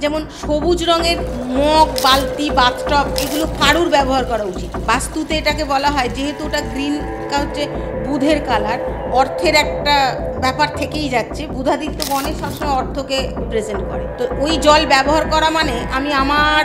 যেমন সবুজ রঙের মগ, বালতি, বাথটব এগুলো কারুর ব্যবহার করা উচিত। বাস্তুতে এটাকে বলা হয়, যেহেতু ওটা গ্রিন হচ্ছে বুধের কালার, অর্থের একটা ব্যাপার থেকেই যাচ্ছে। বুধাদিত্য গণে সবসময় অর্থকে প্রেজেন্ট করে। তো ওই জল ব্যবহার করা মানে আমি আমার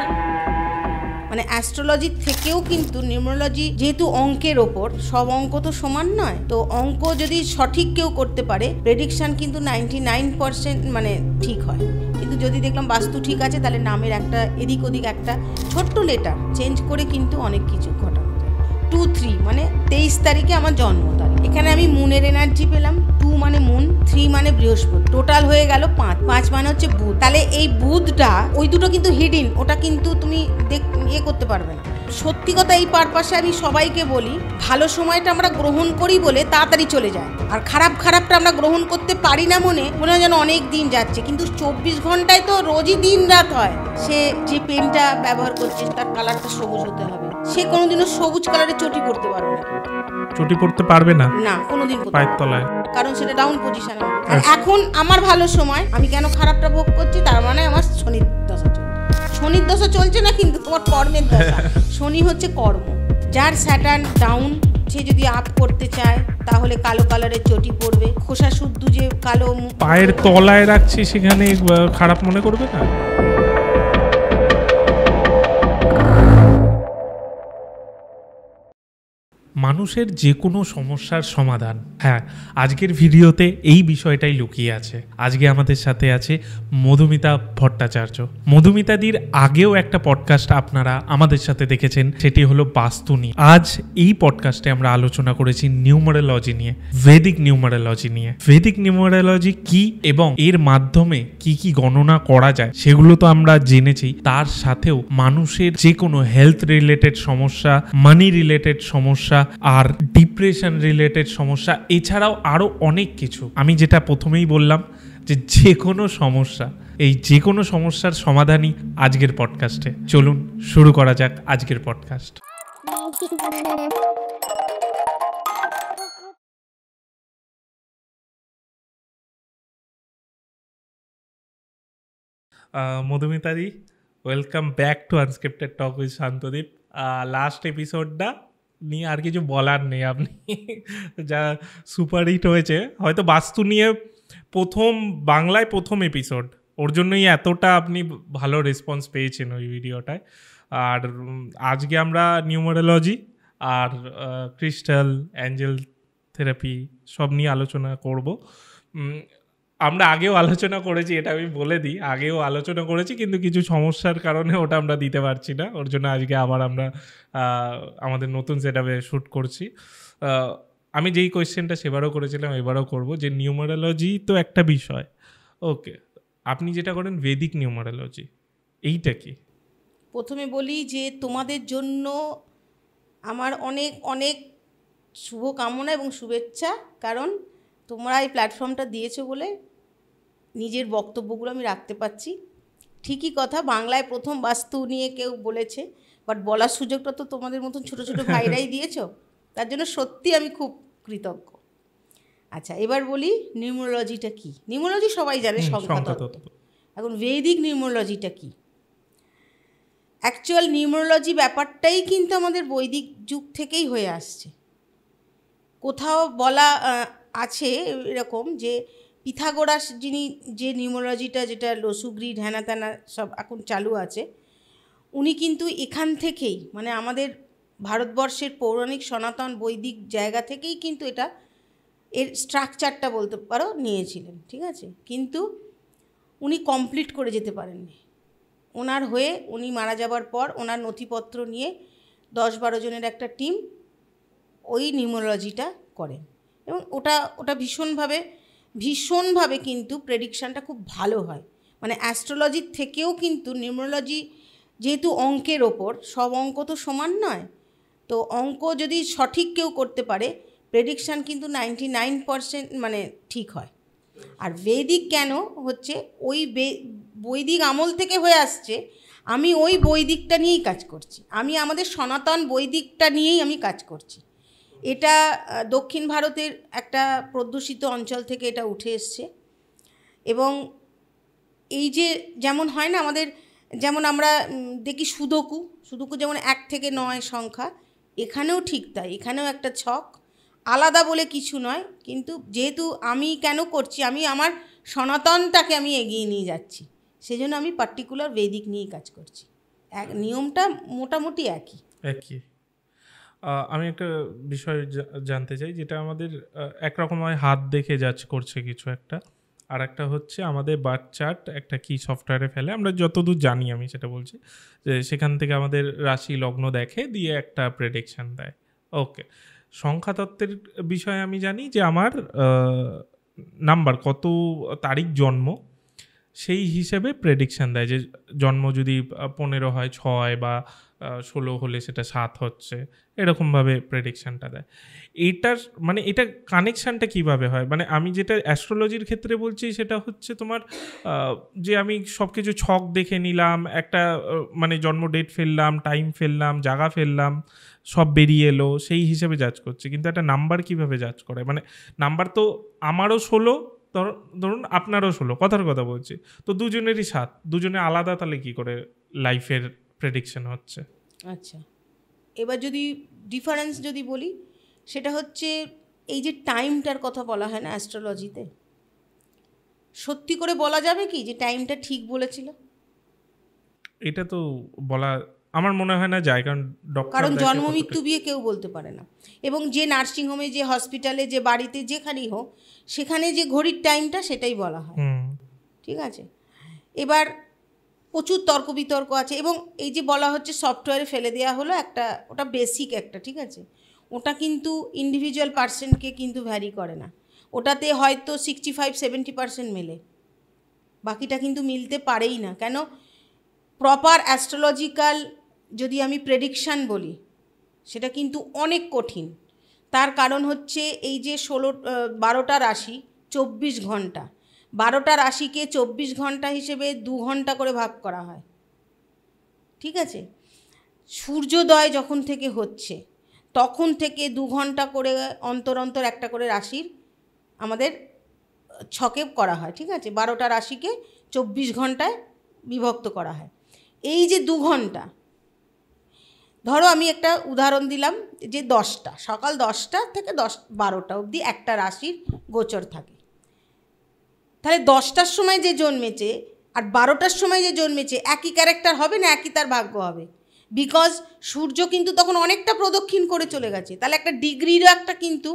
মানে অ্যাস্ট্রোলজির থেকেও কিন্তু নিউমারোলজি, যেহেতু অঙ্কের ওপর, সব অঙ্ক তো সমান নয়, তো অঙ্ক যদি সঠিক কেউ করতে পারে প্রেডিকশান কিন্তু 99% মানে ঠিক হয়। কিন্তু যদি দেখলাম বাস্তু ঠিক আছে, তাহলে নামের একটা এদিক ওদিক একটা ছোট্ট লেটার চেঞ্জ করে কিন্তু অনেক কিছু ঘটানো যায়। 2-3 মানে 23 তারিখে আমার জন্ম তারিখ, এখানে আমি মুনের এনার্জি পেলাম। 2 মানে মুন, 3 মানে বৃহস্পতি, টোটাল হয়ে গেল 5 মানে হচ্ছে বুধ। তাহলে এই বুধটা, ওই দুটো কিন্তু হিডিন, ওটা কিন্তু তুমি ইয়ে করতে পারবে না। সত্যি কথা, এই পারপাসে আমি সবাইকে বলি, ভালো সময়টা আমরা গ্রহণ করি বলে তাড়াতাড়ি চলে যায়, আর খারাপটা আমরা গ্রহণ করতে পারি না, মনে হয় যেন অনেক দিন যাচ্ছে, কিন্তু 24 ঘন্টায় তো রোজই দিন রাত হয়। সে যে পেনটা ব্যবহার করছে তার কালারটা সবুজ হতে হবে, সে কোনোদিনও সবুজ কালারে চটি পড়তে পারবে না। চটি পড়তে পারবে না, না কোনোদিন পায়ের তলায়, কারণ সেটা ডাউন পজিশনে হবে। আর এখন আমার ভালো সময়, আমি কেন খারাপটা ভোগ করছি, তার মানে আমার শনির দশা চলছে। শনির দশা চলছে না কিন্তু তোমার কর্মের দশা। শনি হচ্ছে কর্ম, যার স্যাটার্ন ডাউন, সে যদি আপ করতে চায় তাহলে কালো কালারের চটি পড়বে। খোসা শুদ্ধ যে কালো পায়ের তলায় রাখছি, সেখানে খারাপ মনে করবে না। মানুষের যে কোনো সমস্যার সমাধান, হ্যাঁ, আজকের ভিডিওতে এই বিষয়টাই লুকিয়ে আছে। আজকে আমাদের সাথে আছে মধুমিতা ভট্টাচার্য। মধুমিতাদির আগেও একটা পডকাস্ট আপনারা আমাদের সাথে দেখেছেন, সেটি হলো বাস্তু নিয়ে। আজ এই পডকাস্টে আমরা আলোচনা করেছি নিউমারোলজি নিয়ে, ভেদিক নিউমারোলজি নিয়ে। ভেদিক নিউমারোলজি কি এবং এর মাধ্যমে কি কি গণনা করা যায় সেগুলো তো আমরা জেনেছি, তার সাথেও মানুষের যে কোনো হেলথ রিলেটেড সমস্যা, মানি রিলেটেড সমস্যা, আর ডিপ্রেশন রিলেটেড সমস্যা, এছাড়াও আরো অনেক কিছু। আমি যেটা প্রথমেই বললাম যে কোনো সমস্যা, এই যে কোনো সমস্যার সমাধানই আজকের পডকাস্টে। চলুন শুরু করা যাক আজকের পডকাস্ট। মধুমিতাদি, welcome back to unscripted talk with Shantadeep. Last এপিসোডটা নিয়ে আর কিছু বলার নেই, আপনি যা সুপারহিট হয়েছে, হয়তো বাস্তু নিয়ে বাংলায় প্রথম এপিসোড, ওর জন্যই এতটা আপনি ভালো রেসপন্স পেয়েছেন ওই ভিডিওটায়। আর আজকে আমরা নিউমারোলজি আর ক্রিস্টাল, অ্যাঞ্জেল থেরাপি সব নিয়ে আলোচনা করব। আমরা আগেও আলোচনা করেছি, এটা আমি বলে দিই, আগেও আলোচনা করেছি, কিন্তু কিছু সমস্যার কারণে ওটা আমরা দিতে পারছি না। ওর জন্য আজকে আবার আমরা আমাদের নতুন সেটআপে শ্যুট করছি। আমি যেই কোয়েশ্চেনটা সেবারও করেছিলাম এবারও করব, যে নিউমারোলজি তো একটা বিষয়, ওকে, আপনি যেটা করেন ভেদিক নিউমারোলজি, এইটা কি? প্রথমে বলি যে তোমাদের জন্য আমার অনেক অনেক শুভকামনা এবং শুভেচ্ছা, কারণ তোমরা এই প্ল্যাটফর্মটা দিয়েছো বলে নিজের বক্তব্যগুলো আমি রাখতে পারছি। ঠিকই কথা, বাংলায় প্রথম বাস্তু নিয়ে কেউ বলেছে, বাট বলার সুযোগটা তো তোমাদের মতন ছোটো ছোটো ভাইরাই দিয়েছো, তার জন্য সত্যি আমি খুব কৃতজ্ঞ। আচ্ছা, এবার বলি নিউমারোলজিটা কি। নিউমারোলজি সবাই জানে, সংখ্যাতত্ত্ব। এখন ভেদিক নিউমারোলজিটা কি? অ্যাকচুয়াল নিউমারোলজি ব্যাপারটাই কিন্তু আমাদের বৈদিক যুগ থেকেই হয়ে আসছে। কোথাও বলা আছে এরকম যে পিথাগোরাস, যিনি যে নিউমারোলজিটা, যেটা লসুগ্রিড হ্যানা ত্যানা সব এখন চালু আছে, উনি কিন্তু এখান থেকেই, মানে আমাদের ভারতবর্ষের পৌরাণিক সনাতন বৈদিক জায়গা থেকেই কিন্তু এটা, এর স্ট্রাকচারটা বলতে পারো, নিয়েছিলেন। ঠিক আছে, কিন্তু উনি কমপ্লিট করে যেতে পারেননি। ওনার হয়ে উনি মারা যাবার পর ওনার নথিপত্র নিয়ে 10-12 জনের একটা টিম ওই নিউমারোলজিটা করেন, এবং ওটা ভীষণভাবে কিন্তু প্রেডিকশানটা খুব ভালো হয়। মানে অ্যাস্ট্রোলজির থেকেও কিন্তু নিউমারোলজি, যেহেতু অঙ্কের ওপর, সব অঙ্ক তো সমান নয়, তো অঙ্ক যদি সঠিক কেউ করতে পারে প্রেডিকশান কিন্তু 99% মানে ঠিক হয়। আর বৈদিক কেন হচ্ছে, ওই বৈদিক আমল থেকে হয়ে আসছে, আমি ওই বৈদিকটা নিয়েই কাজ করছি, আমি আমাদের সনাতন বৈদিকটা নিয়েই আমি কাজ করছি। এটা দক্ষিণ ভারতের একটা প্রদূষিত অঞ্চল থেকে এটা উঠে এসছে, এবং এই যে যেমন হয় না আমাদের, যেমন আমরা দেখি সুদোকু যেমন 1 থেকে 9 সংখ্যা, এখানেও ঠিক তাই, এখানেও একটা ছক, আলাদা বলে কিছু নয়, কিন্তু যেহেতু আমি কেন করছি, আমি আমার সনাতনটাকে আমি এগিয়ে নিয়ে যাচ্ছি, সেজন্য আমি পার্টিকুলার বৈদিক নিয়েই কাজ করছি। নিয়মটা মোটামুটি একই। আমি একটা বিষয় জানতে চাই, যেটা আমাদের একরকম হয় হাত দেখে জাজ করছে কিছু একটা, আর একটা হচ্ছে আমাদের বার্থ চার্ট একটা কি সফটওয়্যারে ফেলে, আমরা যতদূর জানি আমি সেটা বলছি, যে সেখান থেকে আমাদের রাশি লগ্ন দেখে দিয়ে একটা প্রেডিকশন দেয়। ওকে, সংখ্যাতত্ত্বের বিষয়ে আমি জানি যে আমার নাম্বার কত তারিখ জন্ম সেই হিসেবে প্রেডিকশান দেয়, যে জন্ম যদি 15 হয় 6 বা 16 হলে সেটা 7 হচ্ছে, এরকমভাবে প্রেডিকশানটা দেয়। এইটার মানে এটা কানেকশানটা কিভাবে হয়? মানে আমি যেটা অ্যাস্ট্রোলজির ক্ষেত্রে বলছি সেটা হচ্ছে তোমার যে আমি সব কিছু ছক দেখে নিলাম, একটা মানে জন্ম ডেট ফেললাম, টাইম ফেললাম, জায়গা ফেললাম, সব বেরিয়ে এলো, সেই হিসেবে জাজ করছে। কিন্তু একটা নাম্বার কিভাবে জাজ করে? মানে নাম্বার তো আমারও 16, ধরুন আপনারও 16, কথার কথা বলছি, তো দুজনেরই 7, দুজনে আলাদা, তাহলে কি করে লাইফের প্রেডিকশন হচ্ছে? আচ্ছা, এবার যদি ডিফারেন্স যদি বলি, সেটা হচ্ছে এই যে টাইমটার কথা বলা হয় না অ্যাস্ট্রোলজিতে, সত্যি করে বলা যাবে কি যে টাইমটা ঠিক বলেছিল? এটা তো বলা আমার মনে হয় না যায়, কারণ জন্ম মৃত্যু বিয়ে কেউ বলতে পারে না, এবং যে নার্সিংহোমে, যে হসপিটালে, যে বাড়িতে, যেখানেই হোক, সেখানে যে ঘড়ির টাইমটা সেটাই বলা হয়, ঠিক আছে? এবার প্রচুর তর্ক বিতর্ক আছে, এবং এই যে বলা হচ্ছে সফটওয়্যারে ফেলে দেওয়া হলো একটা, ওটা বেসিক একটা, ঠিক আছে, ওটা কিন্তু ইন্ডিভিজুয়াল পার্সনকে কিন্তু ভ্যারি করে না, ওটাতে হয়তো 65-70% মেলে, বাকিটা কিন্তু মিলতে পারেই না। কেন? প্রপার অ্যাস্ট্রোলজিক্যাল যদি আমি প্রেডিকশান বলি, সেটা কিন্তু অনেক কঠিন। তার কারণ হচ্ছে এই যে 12টা রাশি 24 ঘন্টা, 12টা রাশিকে 24 ঘন্টা হিসেবে 2 ঘন্টা করে ভাগ করা হয়, ঠিক আছে? সূর্যোদয় যখন থেকে হচ্ছে তখন থেকে 2 ঘন্টা করে অন্তর অন্তর একটা করে রাশির আমাদের ছকে করা হয়, ঠিক আছে? 12টা রাশিকে 24 ঘন্টায় বিভক্ত করা হয়। এই যে 2 ঘন্টা, ধরো আমি একটা উদাহরণ দিলাম, যে 10টা, সকাল 10টা থেকে 12টা অবধি একটা রাশির গোচর থাকে, তাহলে 10টার সময় যে জন্মেছে আর 12টার সময় যে জন্মেছে একই ক্যারেক্টার হবে না, একই তার ভাগ্য হবে? বিকজ সূর্য কিন্তু তখন অনেকটা প্রদক্ষিণ করে চলে গেছে, তাহলে একটা ডিগ্রিরও একটা কিন্তু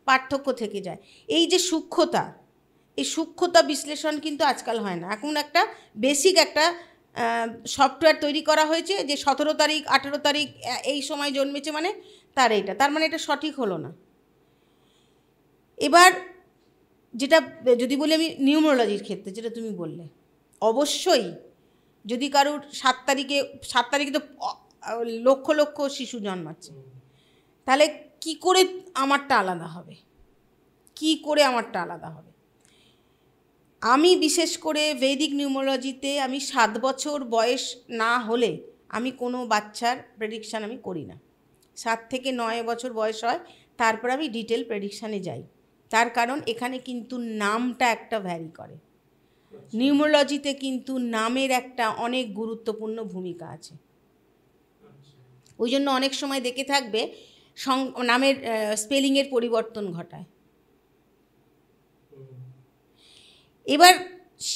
পার্থক্য থেকে যায়। এই যে সূক্ষ্মতা, এই সূক্ষ্মতা বিশ্লেষণ কিন্তু আজকাল হয় না। এখন একটা বেসিক একটা সফটওয়্যার তৈরি করা হয়েছে, যে 17 তারিখ 18 তারিখ এই সময় জন্মেছে মানে তার এইটা, তার মানে এটা সঠিক হলো না। এবার যেটা যদি বলি আমি নিউমেরোলজির ক্ষেত্রে, যেটা তুমি বললে, অবশ্যই যদি কারোর 7 তারিখে তো লক্ষ লক্ষ শিশু জন্মাচ্ছে, তাহলে কি করে আমারটা আলাদা হবে? কি করে আমারটা আলাদা হবে? আমি বিশেষ করে বৈদিক নিউমেরোলজিতে আমি 7 বছর বয়স না হলে আমি কোনো বাচ্চার প্রেডিকশান আমি করি না। 7 থেকে 9 বছর বয়স হয়, তারপর আমি ডিটেল প্রেডিকশানে যাই। তার কারণ এখানে কিন্তু নামটা একটা ভ্যারি করে। নিউমেরোলজিতে কিন্তু নামের একটা অনেক গুরুত্বপূর্ণ ভূমিকা আছে। ওই জন্য অনেক সময় দেখে থাকবে নামের স্পেলিংয়ের পরিবর্তন ঘটায়। এবার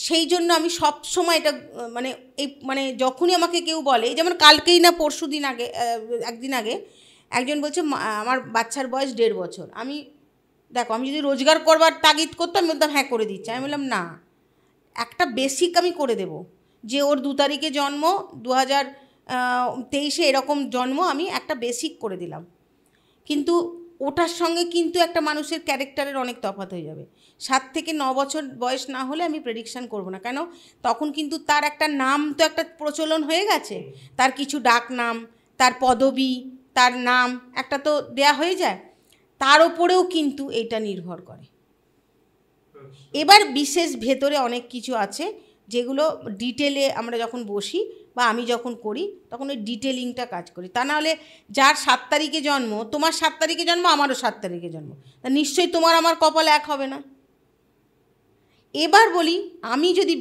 সেই জন্য আমি সব সময় এটা মানে যখনই আমাকে কেউ বলে, যেমন কালকেই না পরশু দিন আগে, একদিন আগে একজন বলছে আমার বাচ্চার বয়স 1.5 বছর। আমি দেখো, আমি যদি রোজগার করবার তাগিদ করতাম, আমি বলতাম হ্যাঁ করে দিচ্ছি। আমি বললাম না, একটা বেসিক আমি করে দেব, যে ওর 2 তারিখে জন্ম, 2023-এ এরকম জন্ম, আমি একটা বেসিক করে দিলাম। কিন্তু ওটার সঙ্গে কিন্তু একটা মানুষের ক্যারেক্টারের অনেক তফাৎ হয়ে যাবে। 7 থেকে 9 বছর বয়স না হলে আমি প্রেডিকশান করব না। কেন? তখন কিন্তু তার একটা নাম তো একটা প্রচলন হয়ে গেছে, তার কিছু ডাক নাম, তার পদবি, তার নাম একটা তো দেয়া হয়ে যায়, তার ওপরেও কিন্তু এইটা নির্ভর করে। এবার বিশেষ ভেতরে অনেক কিছু আছে যেগুলো ডিটেলে আমরা যখন বসি বা আমি যখন করি তখন ওই ডিটেলিংটা কাজ করি। তা নাহলে যার 7 তারিখে জন্ম, তোমার 7 তারিখে জন্ম, আমারও 7 তারিখে জন্ম, তা নিশ্চয়ই তোমার আমার কপাল এক হবে না। এবার বলি, আমি যদি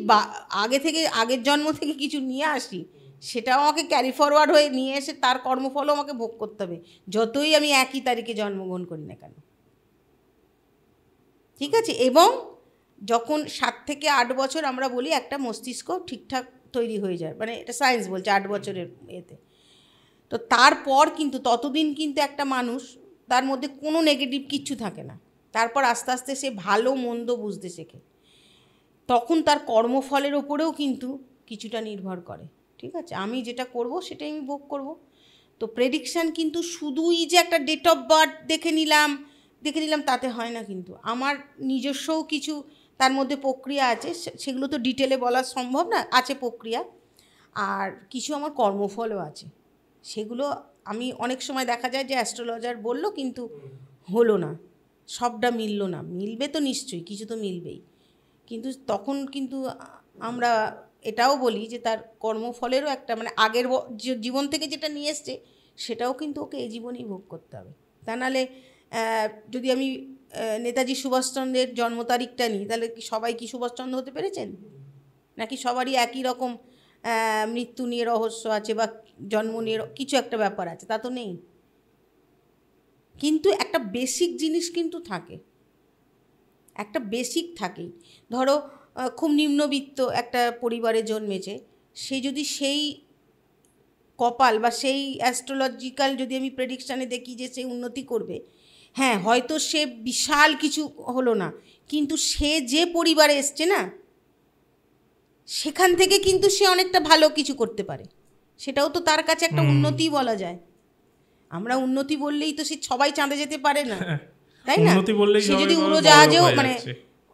আগে থেকে আগের জন্ম থেকে কিছু নিয়ে আসি, সেটাও আমাকে ক্যারি ফরওয়ার্ড হয়ে নিয়ে এসে তার কর্মফলও আমাকে ভোগ করতে হবে, যতই আমি একই তারিখে জন্মগ্রহণ করি না কেন। ঠিক আছে? এবং যখন 7 থেকে 8 বছর আমরা বলি একটা মস্তিষ্ক ঠিকঠাক তৈরি হয়ে যায়, মানে এটা সায়েন্স বলছে 8 বছরের এতে। তো তারপর কিন্তু ততদিন কিন্তু একটা মানুষ, তার মধ্যে কোনো নেগেটিভ কিচ্ছু থাকে না। তারপর আস্তে আস্তে সে ভালো মন্দ বুঝতে শেখে, তখন তার কর্মফলের ওপরেও কিন্তু কিছুটা নির্ভর করে। ঠিক আছে? আমি যেটা করব সেটাই আমি ভোগ করব। তো প্রেডিকশান কিন্তু শুধুই যে একটা ডেট অফ বার্থ দেখে নিলাম তাতে হয় না, কিন্তু আমার নিজস্বও কিছু তার মধ্যে প্রক্রিয়া আছে, সেগুলো তো ডিটেলে বলা সম্ভব না, আছে প্রক্রিয়া। আর কিছু আমার কর্মফলও আছে, সেগুলো আমি অনেক সময় দেখা যায় যে অ্যাস্ট্রোলজার বলল কিন্তু হলো না, সবটা মিলল না। মিলবে তো নিশ্চয়ই, কিছু তো মিলবেই, কিন্তু তখন কিন্তু আমরা এটাও বলি যে তার কর্মফলেরও একটা, মানে আগের জীবন থেকে যেটা নিয়ে এসছে সেটাও কিন্তু ওকে এই জীবনেই ভোগ করতে হবে। তা নাহলে যদি আমি নেতাজি সুভাষচন্দ্রের জন্ম তারিখটা নিই, তাহলে কি সবাই কি সুভাষচন্দ্র হতে পেরেছেন? নাকি সবারই একই রকম মৃত্যু নিয়ে রহস্য আছে বা জন্ম নিয়ে কিছু একটা ব্যাপার আছে? তা তো নেই। কিন্তু একটা বেসিক জিনিস কিন্তু থাকে, একটা বেসিক থাকেই। ধরো খুব নিম্নবিত্ত একটা পরিবারে জন্মেছে, সে যদি সেই কপাল বা সেই অ্যাস্ট্রোলজিক্যাল যদি আমি প্রেডিকশানে দেখি যে সে উন্নতি করবে, হ্যাঁ হয়তো সে বিশাল কিছু হলো না, কিন্তু সে যে পরিবারে এসছে না, সেখান থেকে কিন্তু সে অনেকটা ভালো কিছু করতে পারে, সেটাও তো তার কাছে একটা উন্নতি বলা যায়। আমরা উন্নতি বললেই তো সে সবাই চাঁদে যেতে পারে না, তাই না? সে যদি উড়োজাহাজেও, মানে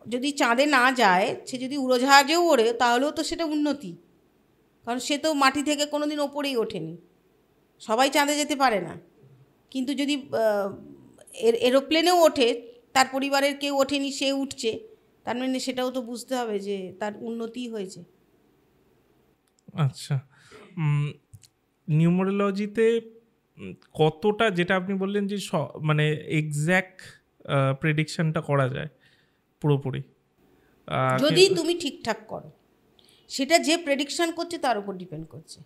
যদি চাঁদে না যায়, সে যদি উড়োজাহাজেও ওড়ে, তাহলেও তো সেটা উন্নতি, কারণ সে তো মাটি থেকে কোনো দিন ওপরেই ওঠেনি। সবাই চাঁদে যেতে পারে না, কিন্তু যদি এরোপ্লেনেও ওঠে, তার পরিবারের কেউ ওঠেনি, সে উঠছে, তার মানে সেটাও তো বুঝতে হবে যে তার উন্নতি হয়েছে। আচ্ছা, নিউমারোলজিতে কতটা, যেটা আপনি বললেন যে মানে এক্স্যাক্ট প্রেডিকশনটা করা যায় পুরোপুরি, যদি তুমি ঠিকঠাক করো, সেটা যে প্রেডিকশন করছে তার উপর ডিপেন্ড করছে,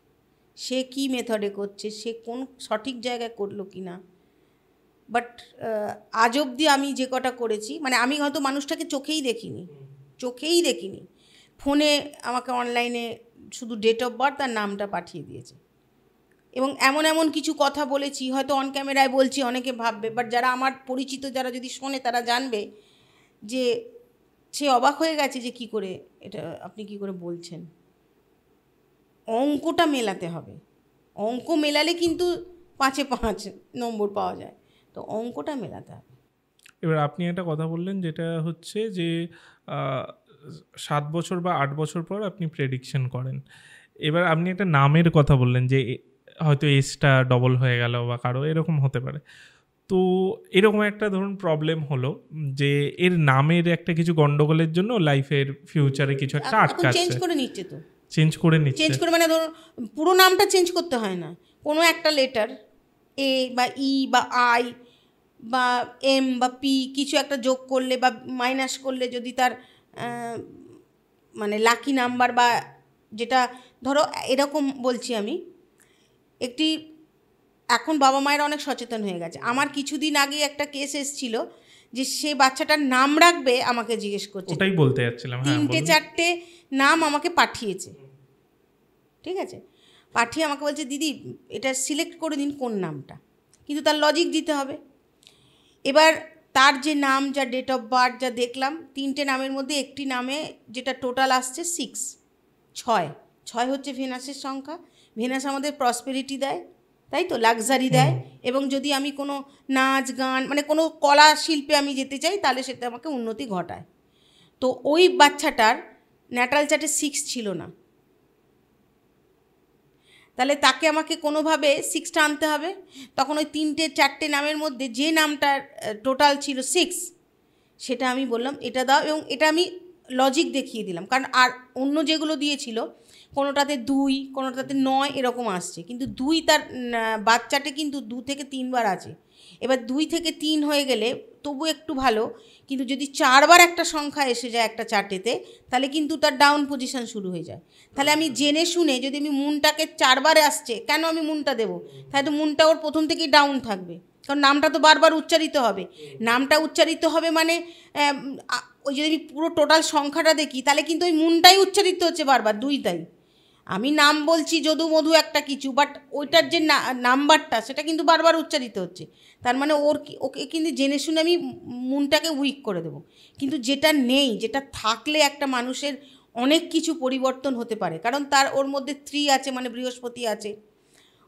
সে কি মেথডে করছে, সে কোন সঠিক জায়গায় করলো কি না। বাট আজ অবধি আমি যে কটা করেছি, মানে আমি হয়তো মানুষটাকে চোখেই দেখিনি, ফোনে আমাকে অনলাইনে শুধু ডেট অফ বার্থ আর নামটা পাঠিয়ে দিয়েছে, এবং এমন কিছু কথা বলেছি, হয়তো অন ক্যামেরায় বলছি, অনেকে ভাববে, বাট যারা আমার পরিচিত, যারা যদি শোনে, তারা জানবে যে সে অবাক হয়ে গেছে যে কি করে এটা আপনি কি করে বলছেন। অঙ্কটা মেলাতে হবে, অঙ্ক মেলালে কিন্তু 5-এ 5 নম্বর পাওয়া যায়, তো অঙ্কটা মেলাতে হবে। এবার আপনি একটা কথা বললেন, যেটা হচ্ছে যে 7 বছর বা 8 বছর পর আপনি প্রেডিকশন করেন। এবার আপনি একটা নামের কথা বললেন যে হয়তো এসটা ডবল হয়ে গেল বা কারো এরকম হতে পারে। তো এরকম একটা ধরুন প্রবলেম হলো যে এর নামের একটা কিছু গন্ডগোলের জন্য লাইফের ফিউচারে কিছু একটা আটকাচ্ছে, চেঞ্জ করে নিচ্ছে, তো চেঞ্জ করে মানে ধরুন পুরো নামটা চেঞ্জ করতে হয় না, কোনো একটা লেটার এ বা ই বা আই বা এম বা পি কিছু একটা যোগ করলে বা মাইনাস করলে, যদি তার মানে লাকি নাম্বার, বা যেটা ধরো এরকম বলছি আমি, একটি এখন বাবা মায়েরা অনেক সচেতন হয়ে গেছে। আমার কিছুদিন আগে একটা কেস এসেছিল যে সে বাচ্চাটার নাম রাখবে, আমাকে জিজ্ঞেস করছে, ওটাই বলতে যাচ্ছিলাম, 3-4টে নাম আমাকে পাঠিয়েছে, ঠিক আছে, পাঠিয়ে আমাকে বলছে দিদি এটা সিলেক্ট করে দিন কোন নামটা, কিন্তু তার লজিক দিতে হবে। এবার তার যে নাম, যা ডেট অফ বার্থ যা দেখলাম, 3টে নামের মধ্যে একটি নামে যেটা টোটাল আসছে 6 হচ্ছে ভেনাসের সংখ্যা। ভেনাস আমাদের প্রসপেরিটি দেয়, তাই তো, লাক্সারি দেয়, এবং যদি আমি কোনো নাচ গান, মানে কোনো কলা শিল্পে আমি যেতে চাই, তাহলে সেটা আমাকে উন্নতি ঘটায়। তো ওই বাচ্চাটার ন্যাটাল চার্টে 6 ছিল না, তাহলে তাকে আমাকে কোনোভাবে 6টা আনতে হবে। তখন ওই 3-4টে নামের মধ্যে যে নামটার টোটাল ছিল 6, সেটা আমি বললাম এটা দাও, এবং এটা আমি লজিক দেখিয়ে দিলাম, কারণ আর অন্য যেগুলো দিয়েছিল কোনোটাতে 2, কোনোটাতে 9 এরকম আসছে, কিন্তু 2 তার বাচ্চাটে কিন্তু 2 থেকে 3 বার আছে, এবার 2 থেকে 3 হয়ে গেলে তবু একটু ভালো, কিন্তু যদি 4 বার একটা সংখ্যা এসে যায় একটা চার্টেতে, তাহলে কিন্তু তার ডাউন পজিশন শুরু হয়ে যায়। তাহলে আমি জেনে শুনে, যদি আমি মুনটাকে 4 বার আসছে, কেন আমি মুনটা দেবো? তাহলে তো মুনটা ওর প্রথম থেকেই ডাউন থাকবে, কারণ নামটা তো বারবার উচ্চারিত হবে। নামটা উচ্চারিত হবে মানে ওই যদি আমি পুরো টোটাল সংখ্যাটা দেখি, তাহলে কিন্তু ওই মুনটাই উচ্চারিত হচ্ছে বারবার, 2টাই। আমি নাম বলছি যদু মধু একটা কিছু, বাট ওইটার যে নাম্বারটা সেটা কিন্তু বারবার উচ্চারিত হচ্ছে। তার মানে ওকে কিন্তু জেনে শুনে আমি মুনটাকে উইক করে দেবো। কিন্তু যেটা নেই, যেটা থাকলে একটা মানুষের অনেক কিছু পরিবর্তন হতে পারে, কারণ ওর মধ্যে 3 আছে, মানে বৃহস্পতি আছে,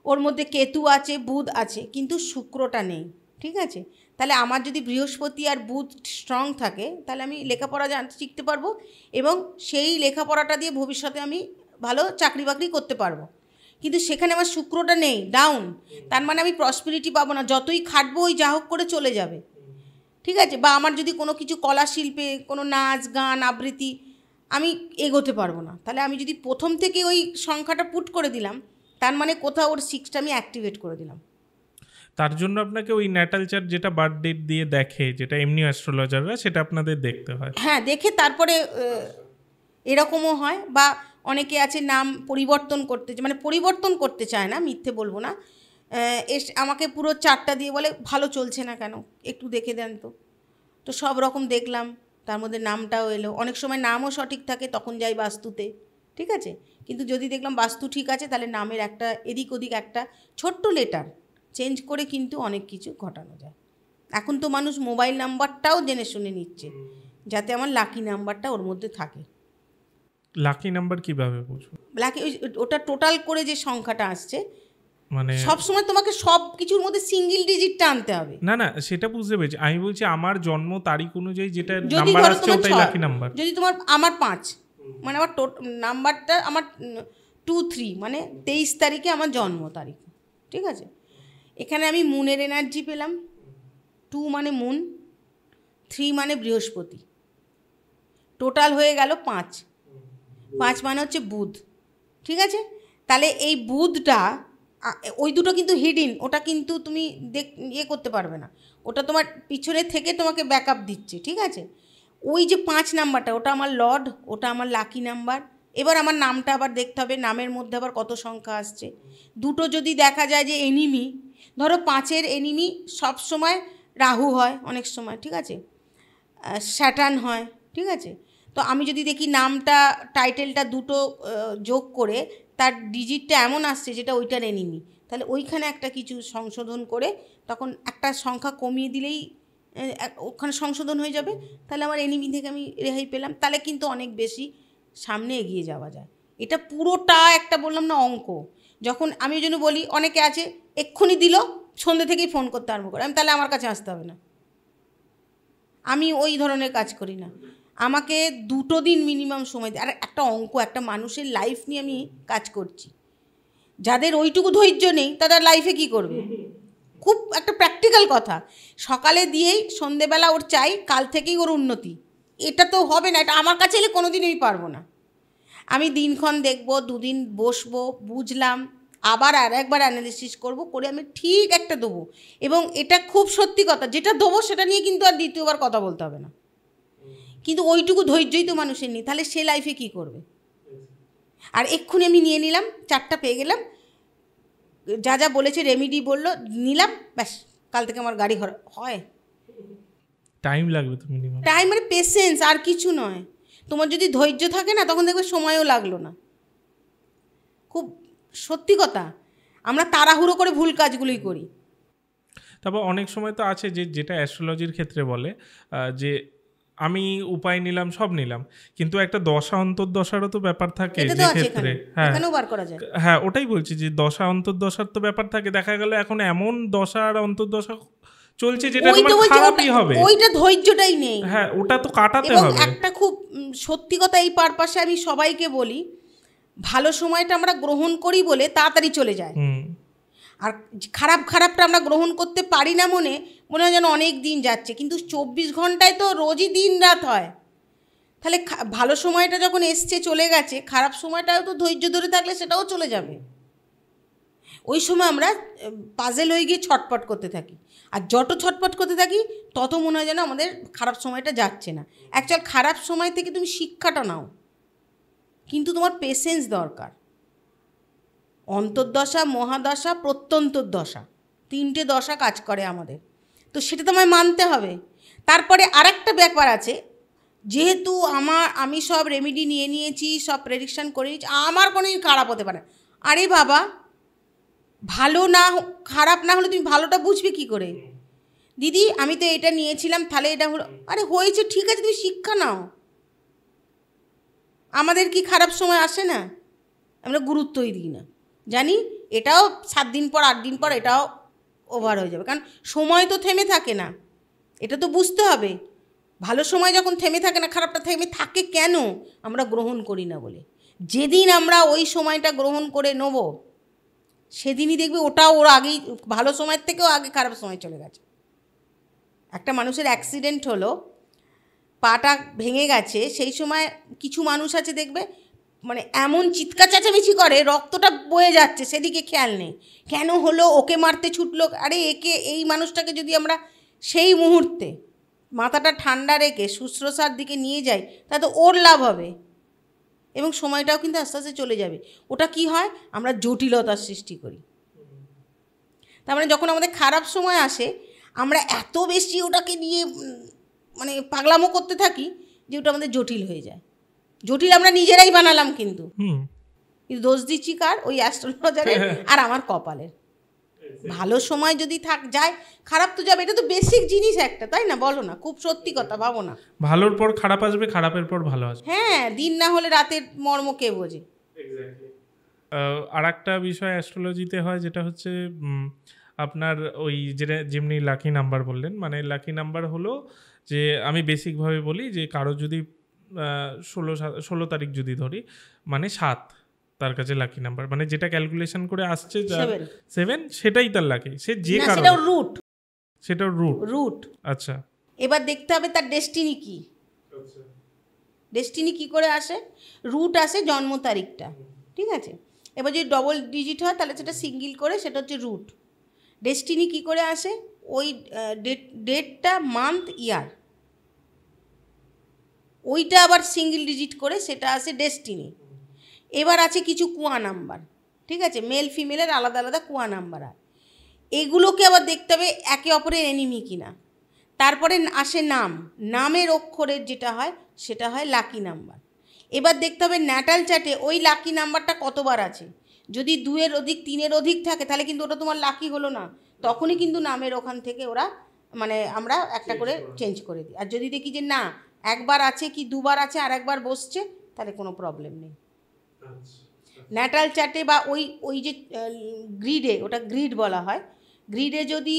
ওর মধ্যে কেতু আছে, বুধ আছে, কিন্তু শুক্রটা নেই। ঠিক আছে, তাহলে আমার যদি বৃহস্পতি আর বুধ স্ট্রং থাকে, তাহলে আমি লেখাপড়া শিখতে পারবো, এবং সেই লেখাপড়াটা দিয়ে ভবিষ্যতে আমি ভালো চাকরি বাকরি করতে পারবো। কিন্তু সেখানে আমার শুক্রটা নেই, ডাউন, তার মানে আমি প্রসপিরিটি পাবো না, যতই খাটবো ওই যা হোক করে চলে যাবে। ঠিক আছে, বা আমার যদি কোনো কিছু কলা শিল্পে, কোনো নাচ গান আবৃত্তি, আমি এগোতে পারবো না। তাহলে আমি যদি প্রথম থেকে ওই সংখ্যাটা পুট করে দিলাম, তার মানে কোথাও ওর 6টা আমি অ্যাক্টিভেট করে দিলাম। তার জন্য আপনাকে ওই ন্যাটাল চার্ট যেটা বার্থ ডেট দিয়ে দেখে, যেটা এমনি অ্যাস্ট্রোলজাররা, সেটা আপনাদের দেখতে হয়। হ্যাঁ, দেখে তারপরে এরকমও হয়, বা অনেকে আছে নাম পরিবর্তন করতে, মানে পরিবর্তন করতে চায় না, মিথ্যে বলবো না, আমাকে পুরো চার্টটা দিয়ে বলে ভালো চলছে না কেন, একটু দেখে দেন তো। তো সব রকম দেখলাম, তার মধ্যে নামটাও এলো। অনেক সময় নামও সঠিক থাকে, তখন যাই বাস্তুতে, ঠিক আছে। কিন্তু যদি দেখলাম বাস্তু ঠিক আছে, তাহলে নামের একটা এদিক ওদিক একটা ছোট্ট লেটার চেঞ্জ করে কিন্তু অনেক কিছু ঘটানো যায়। এখন তো মানুষ মোবাইল নাম্বারটাও জেনে শুনে নিচ্ছে, যাতে আমার লাকি নাম্বারটা ওর মধ্যে থাকে। লাকি নাম্বার কিভাবে বুঝবো? লাকি ওটা টোটাল করে যে সংখ্যাটা আসছে, মানে সব সময় তোমাকে সব কিছুর মধ্যে সিঙ্গেল ডিজিটটা আনতে হবে না, সেটা বুঝতে পেরেছি। আমি বলছি আমার জন্ম তারিখ অনুযায়ী যেটা যদি নাম্বার ধরো আসছে তোমার ওটাই লাকি নাম্বার। যদি আমার 5, মানে আমার নাম্বারটা আমার 2, 3, মানে 23 তারিখে আমার জন্ম তারিখ, ঠিক আছে। এখানে আমি মুনের এনার্জি পেলাম, 2 মানে মুন, 3 মানে বৃহস্পতি, টোটাল হয়ে গেল 5 মানে হচ্ছে বুধ, ঠিক আছে। তাহলে এই বুধটা, ওই দুটো কিন্তু হিডিন, ওটা কিন্তু তুমি করতে পারবে না, ওটা তোমার পিছনে থেকে তোমাকে ব্যাকআপ দিচ্ছে, ঠিক আছে। ওই যে 5 নাম্বারটা, ওটা আমার লর্ড, ওটা আমার লাকি নাম্বার। এবার আমার নামটা আবার দেখতে হবে, নামের মধ্যে আবার কত সংখ্যা আসছে। দুটো যদি দেখা যায় যে এনিমি, ধরো 5-এর এনিমি সবসময় রাহু হয় অনেক সময়, ঠিক আছে, স্যাটার্ন হয়, ঠিক আছে। তো আমি যদি দেখি নামটা টাইটেলটা দুটো যোগ করে তার ডিজিটটা এমন আসছে যেটা ওইটার এনিমি, তাহলে ওইখানে একটা কিছু সংশোধন করে তখন একটা সংখ্যা কমিয়ে দিলেই ওখানে সংশোধন হয়ে যাবে, তাহলে আমার এনিমি থেকে আমি রেহাই পেলাম। তাহলে কিন্তু অনেক বেশি সামনে এগিয়ে যাওয়া যায়। এটা পুরোটা একটা বললাম না অঙ্ক। যখন আমি ওই জন্য বলি, অনেকে আছে এক্ষুনি দিল, সন্ধ্যে থেকেই ফোন করতে আরম্ভ করে, আমি তাহলে আমার কাছে আসতে হবে না, আমি ওই ধরনের কাজ করি না। আমাকে 2 দিন মিনিমাম সময় দিই। আর একটা অঙ্ক, একটা মানুষের লাইফ নিয়ে আমি কাজ করছি, যাদের ওইটুকু ধৈর্য নেই তাদের লাইফে কি করবে? খুব একটা প্র্যাকটিক্যাল কথা, সকালে দিয়েই সন্ধেবেলা ওর চাই কাল থেকেই ওর উন্নতি, এটা তো হবে না, এটা আমার কাছে এলে কোনো দিনই পারবো না। আমি দিনক্ষণ দেখব, 2 দিন বসবো, বুঝলাম, আবার আর একবার অ্যানালিসিস করব, করে আমি ঠিক একটা দেবো। এবং এটা খুব সত্যি কথা, যেটা দেবো সেটা নিয়ে কিন্তু আর দ্বিতীয়বার কথা বলতে হবে না। কিন্তু ওইটুকু ধৈর্যই তো মানুষের নেই, তাহলে সে লাইফে কি করবে? আর এক্ষুনি আমি নিয়ে নিলাম, 4টা পেয়ে গেলাম, যা যা বলেছে রেমিডি বললো নিলাম, ব্যাস কাল থেকে আমার গাড়ি হয়। টাইম লাগবে তো মিনিমাম, টাইম মানে পেশেন্স, আর কিছু নয়। তোমার যদি ধৈর্য থাকে না, তখন দেখবে সময়ও লাগলো না। খুব সত্যি কথা, আমরা তাড়াহুড়ো করে ভুল কাজগুলোই করি। তারপর অনেক সময় তো আছে যেটা অ্যাস্ট্রোলজির ক্ষেত্রে বলে যে আমি উপায় নিলাম, সব নিলাম, কিন্তু একটা দশা অন্তর্দশারও তো ব্যাপার থাকে, যে ক্ষেত্রে এখানেও বার করা যায়। হ্যাঁ, ওটাই বলছি যে দশা অন্তর্দশার তো ব্যাপার থাকে। দেখা গেল এখন এমন দশা আর অন্তর্দশা চলছে যেটা তোমার খারাপই হবে, ওইটা ধৈর্যটাই নেই। হ্যাঁ, ওটা তো কাটাতে হবে। একটা খুব সত্যি কথা, এই পারপাসে আমি সবাইকে বলি, ভালো সময়টা আমরা গ্রহণ করি বলে তাড়াতাড়ি চলে যায়, আর খারাপটা আমরা গ্রহণ করতে পারি না, মনে হয় যেন অনেক দিন যাচ্ছে, কিন্তু 24 ঘন্টায় তো রোজই দিন রাত হয়। তাহলে ভালো সময়টা যখন এসছে চলে গেছে, খারাপ সময়টাও তো ধৈর্য ধরে থাকলে সেটাও চলে যাবে। ওই সময় আমরা পাজেল হয়ে গিয়ে ছটপট করতে থাকি, আর যত ছটপট করতে থাকি তত মনে হয় যেন আমাদের খারাপ সময়টা যাচ্ছে না। অ্যাকচুয়াল খারাপ সময় থেকে তুমি শিক্ষাটা নাও, কিন্তু তোমার পেশেন্স দরকার। অন্তর্দশা, মহাদশা, প্রত্যন্তর্দশা, 3টে দশা কাজ করে আমাদের, তো সেটা তোমায় মানতে হবে। তারপরে আরেকটা ব্যাপার আছে, যেহেতু আমি সব রেমেডি নিয়ে নিয়েছি, সব প্রেডিকশান করে নিয়েছি, আমার কোনোদিন খারাপ হতে পারে না। আরে বাবা, ভালো না খারাপ না হলে তুমি ভালোটা বুঝবে কী করে? দিদি আমি তো এটা নিয়েছিলাম, তাহলে এটা হলো, আরে হয়েছে ঠিক আছে, তুমি শিক্ষা নাও। আমাদের কি খারাপ সময় আসে না? আমরা গুরুত্বই দিই না, জানি এটাও 7 দিন পর 8 দিন পর এটাও ওভার হয়ে যাবে, কারণ সময় তো থেমে থাকে না, এটা তো বুঝতে হবে। ভালো সময় যখন থেমে থাকে না, খারাপটা থেমে থাকে কেন? আমরা গ্রহণ করি না বলে। যেদিন আমরা ওই সময়টা গ্রহণ করে নেব, সেদিনই দেখবে ওটাও ওর আগেই, ভালো সময়ের থেকেও আগে খারাপ সময় চলে গেছে। একটা মানুষের অ্যাক্সিডেন্ট হলো, পাটা ভেঙে গেছে, সেই সময় কিছু মানুষ আছে দেখবে মানে এমন চিৎকার চেঁচামেচি করে, রক্তটা বয়ে যাচ্ছে, সেদিকে খেয়াল নেই, কেন হলো, ওকে মারতে ছুটলো। আরে এই মানুষটাকে যদি আমরা সেই মুহূর্তে মাথাটা ঠান্ডা রেখে শুশ্রূষার দিকে নিয়ে যাই, তাহলে তো ওর লাভ হবে, এবং সময়টাও কিন্তু আস্তে আস্তে চলে যাবে। ওটা কি হয়, আমরা জটিলতার সৃষ্টি করি। তার মানে যখন আমাদের খারাপ সময় আসে, আমরা এত বেশি ওটাকে নিয়ে মানে পাগলামো করতে থাকি যে ওটা আমাদের জটিল হয়ে যায়। জটিল আমরা নিজেরাই বানালাম, কিন্তু দোষ দিচ্ছি কার? ওই অ্যাস্ট্রোলজারের আর আমার কপালের। ভালো সময় যদি যায়, খারাপ তো যাবে, এটা তো বেসিক জিনিস একটা, তাই না? বলো না, খুব সত্যি কথা, ভাবো না। ভালোর পর খারাপ আসবে, খারাপের পর ভালো আসবে। হ্যাঁ, দিন না হলে রাতের মর্ম কে বোঝে? আর একটা বিষয় অ্যাস্ট্রোলজিতে হয়, যেটা হচ্ছে আপনার ওই যেমনি লাকি নাম্বার বললেন, মানে লাকি নাম্বার হলো যে, আমি বেসিকভাবে বলি যে কারো যদি 16 তারিখ যদি ধরি, মানে 7 তার কাছে লাকি নাম্বার, মানে যেটা ক্যালকুলেশন করে আসছে 7, সেটাই তার লাকি। সে যে কারো, সেটাও রুট। আচ্ছা, এবার দেখতে হবে তার ডেস্টিনি কি। ডেস্টিনি কি করে আসে? রুট আসে জন্ম তারিখটা, ঠিক আছে? এবার যদি ডবল ডিজিট হয় তাহলে সেটা সিঙ্গেল করে, সেটা হচ্ছে রুট। ডেস্টিনি কি করে আসে? ওই ডেটটা, মান্থ, ইয়ার, ওইটা আবার সিঙ্গেল ডিজিট করে সেটা আসে ডেস্টিনি। এবার আছে কিছু কুয়া নাম্বার, ঠিক আছে? মেল ফিমেলের আলাদা আলাদা কুয়া নাম্বার হয়, এগুলোকে আবার দেখতে হবে একে অপরের এনিমি কিনা। তারপরে আসে নামের অক্ষরের যেটা হয় সেটা হয় লাকি নাম্বার। এবার দেখতে হবে ন্যাটাল চার্টে ওই লাকি নাম্বারটা কতবার আছে। যদি 2-এর অধিক 3-এর অধিক থাকে তাহলে কিন্তু ওটা তোমার লাকি হলো না, তখনই কিন্তু নামের ওখান থেকে ওরা মানে আমরা একটা করে চেঞ্জ করে দিই। আর যদি দেখি যে না, একবার আছে কি 2বার আছে আর একবার বসছে, তাহলে কোনো প্রবলেম নেই। ন্যাটাল চার্টে বা ওই যে গ্রিডে, ওটা গ্রিড বলা হয়, গ্রিডে যদি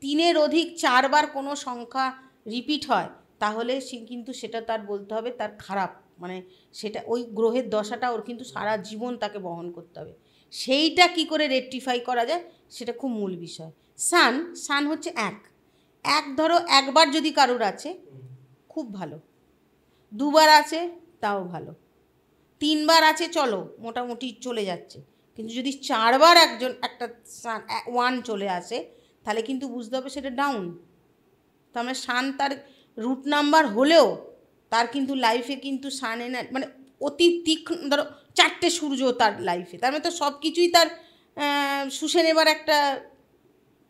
3-এর অধিক 4বার কোনো সংখ্যা রিপিট হয়, তাহলে কিন্তু সেটা তার বলতে হবে তার খারাপ, মানে সেটা ওই গ্রহের দশাটা ওর কিন্তু সারা জীবন তাকে বহন করতে হবে। সেইটা কি করে রেকটিফাই করা যায়, সেটা খুব মূল বিষয়। সান হচ্ছে এক ধরো একবার যদি কারোর আছে খুব ভালো, 2বার আছে তাও ভালো, 3বার আছে চলো মোটামুটি চলে যাচ্ছে, কিন্তু যদি 4বার একটা 1 চলে আসে, তাহলে কিন্তু বুঝতে হবে সেটা ডাউন। তার মানে সান তার রুট নাম্বার হলেও তার কিন্তু লাইফে কিন্তু সানে না, মানে অতি তীক্ষ্ণ, ধরো 4টে সূর্য তার লাইফে, তার মানে তো সব কিছুই তার শুষে নেবার একটা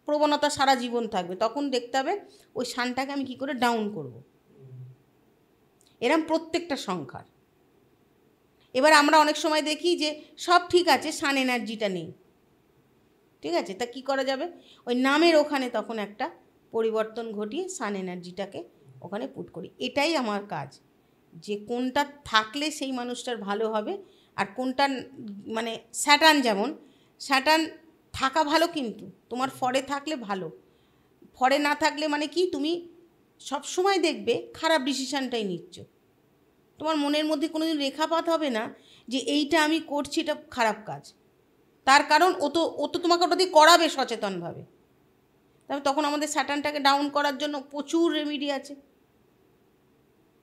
প্রবণতা সারা জীবন থাকবে। তখন দেখতে হবে ওই সানটাকে আমি কি করে ডাউন করব, এরম প্রত্যেকটা সংখ্যার। এবার আমরা অনেক সময় দেখি যে সব ঠিক আছে, সান এনার্জিটা নেই, ঠিক আছে? তা কি করা যাবে? ওই নামের ওখানে তখন একটা পরিবর্তন ঘটিয়ে সান এনার্জিটাকে ওখানে পুট করি। এটাই আমার কাজ, যে কোনটা থাকলে সেই মানুষটার ভালো হবে, আর কোনটা মানে স্যাটার্ন থাকা ভালো, কিন্তু তোমার ফরে থাকলে ভালো, ফরে না থাকলে মানে কি, তুমি সবসময় দেখবে খারাপ ডিসিশানটাই নিচ্ছ, তোমার মনের মধ্যে কোনোদিন রেখাপাত হবে না যে এইটা আমি করছি এটা খারাপ কাজ। তার কারণ ও তো তোমাকে ওটা দিয়ে করাবে সচেতনভাবে। তবে তখন আমাদের স্যাটার্নটাকে ডাউন করার জন্য প্রচুর রেমিডি আছে।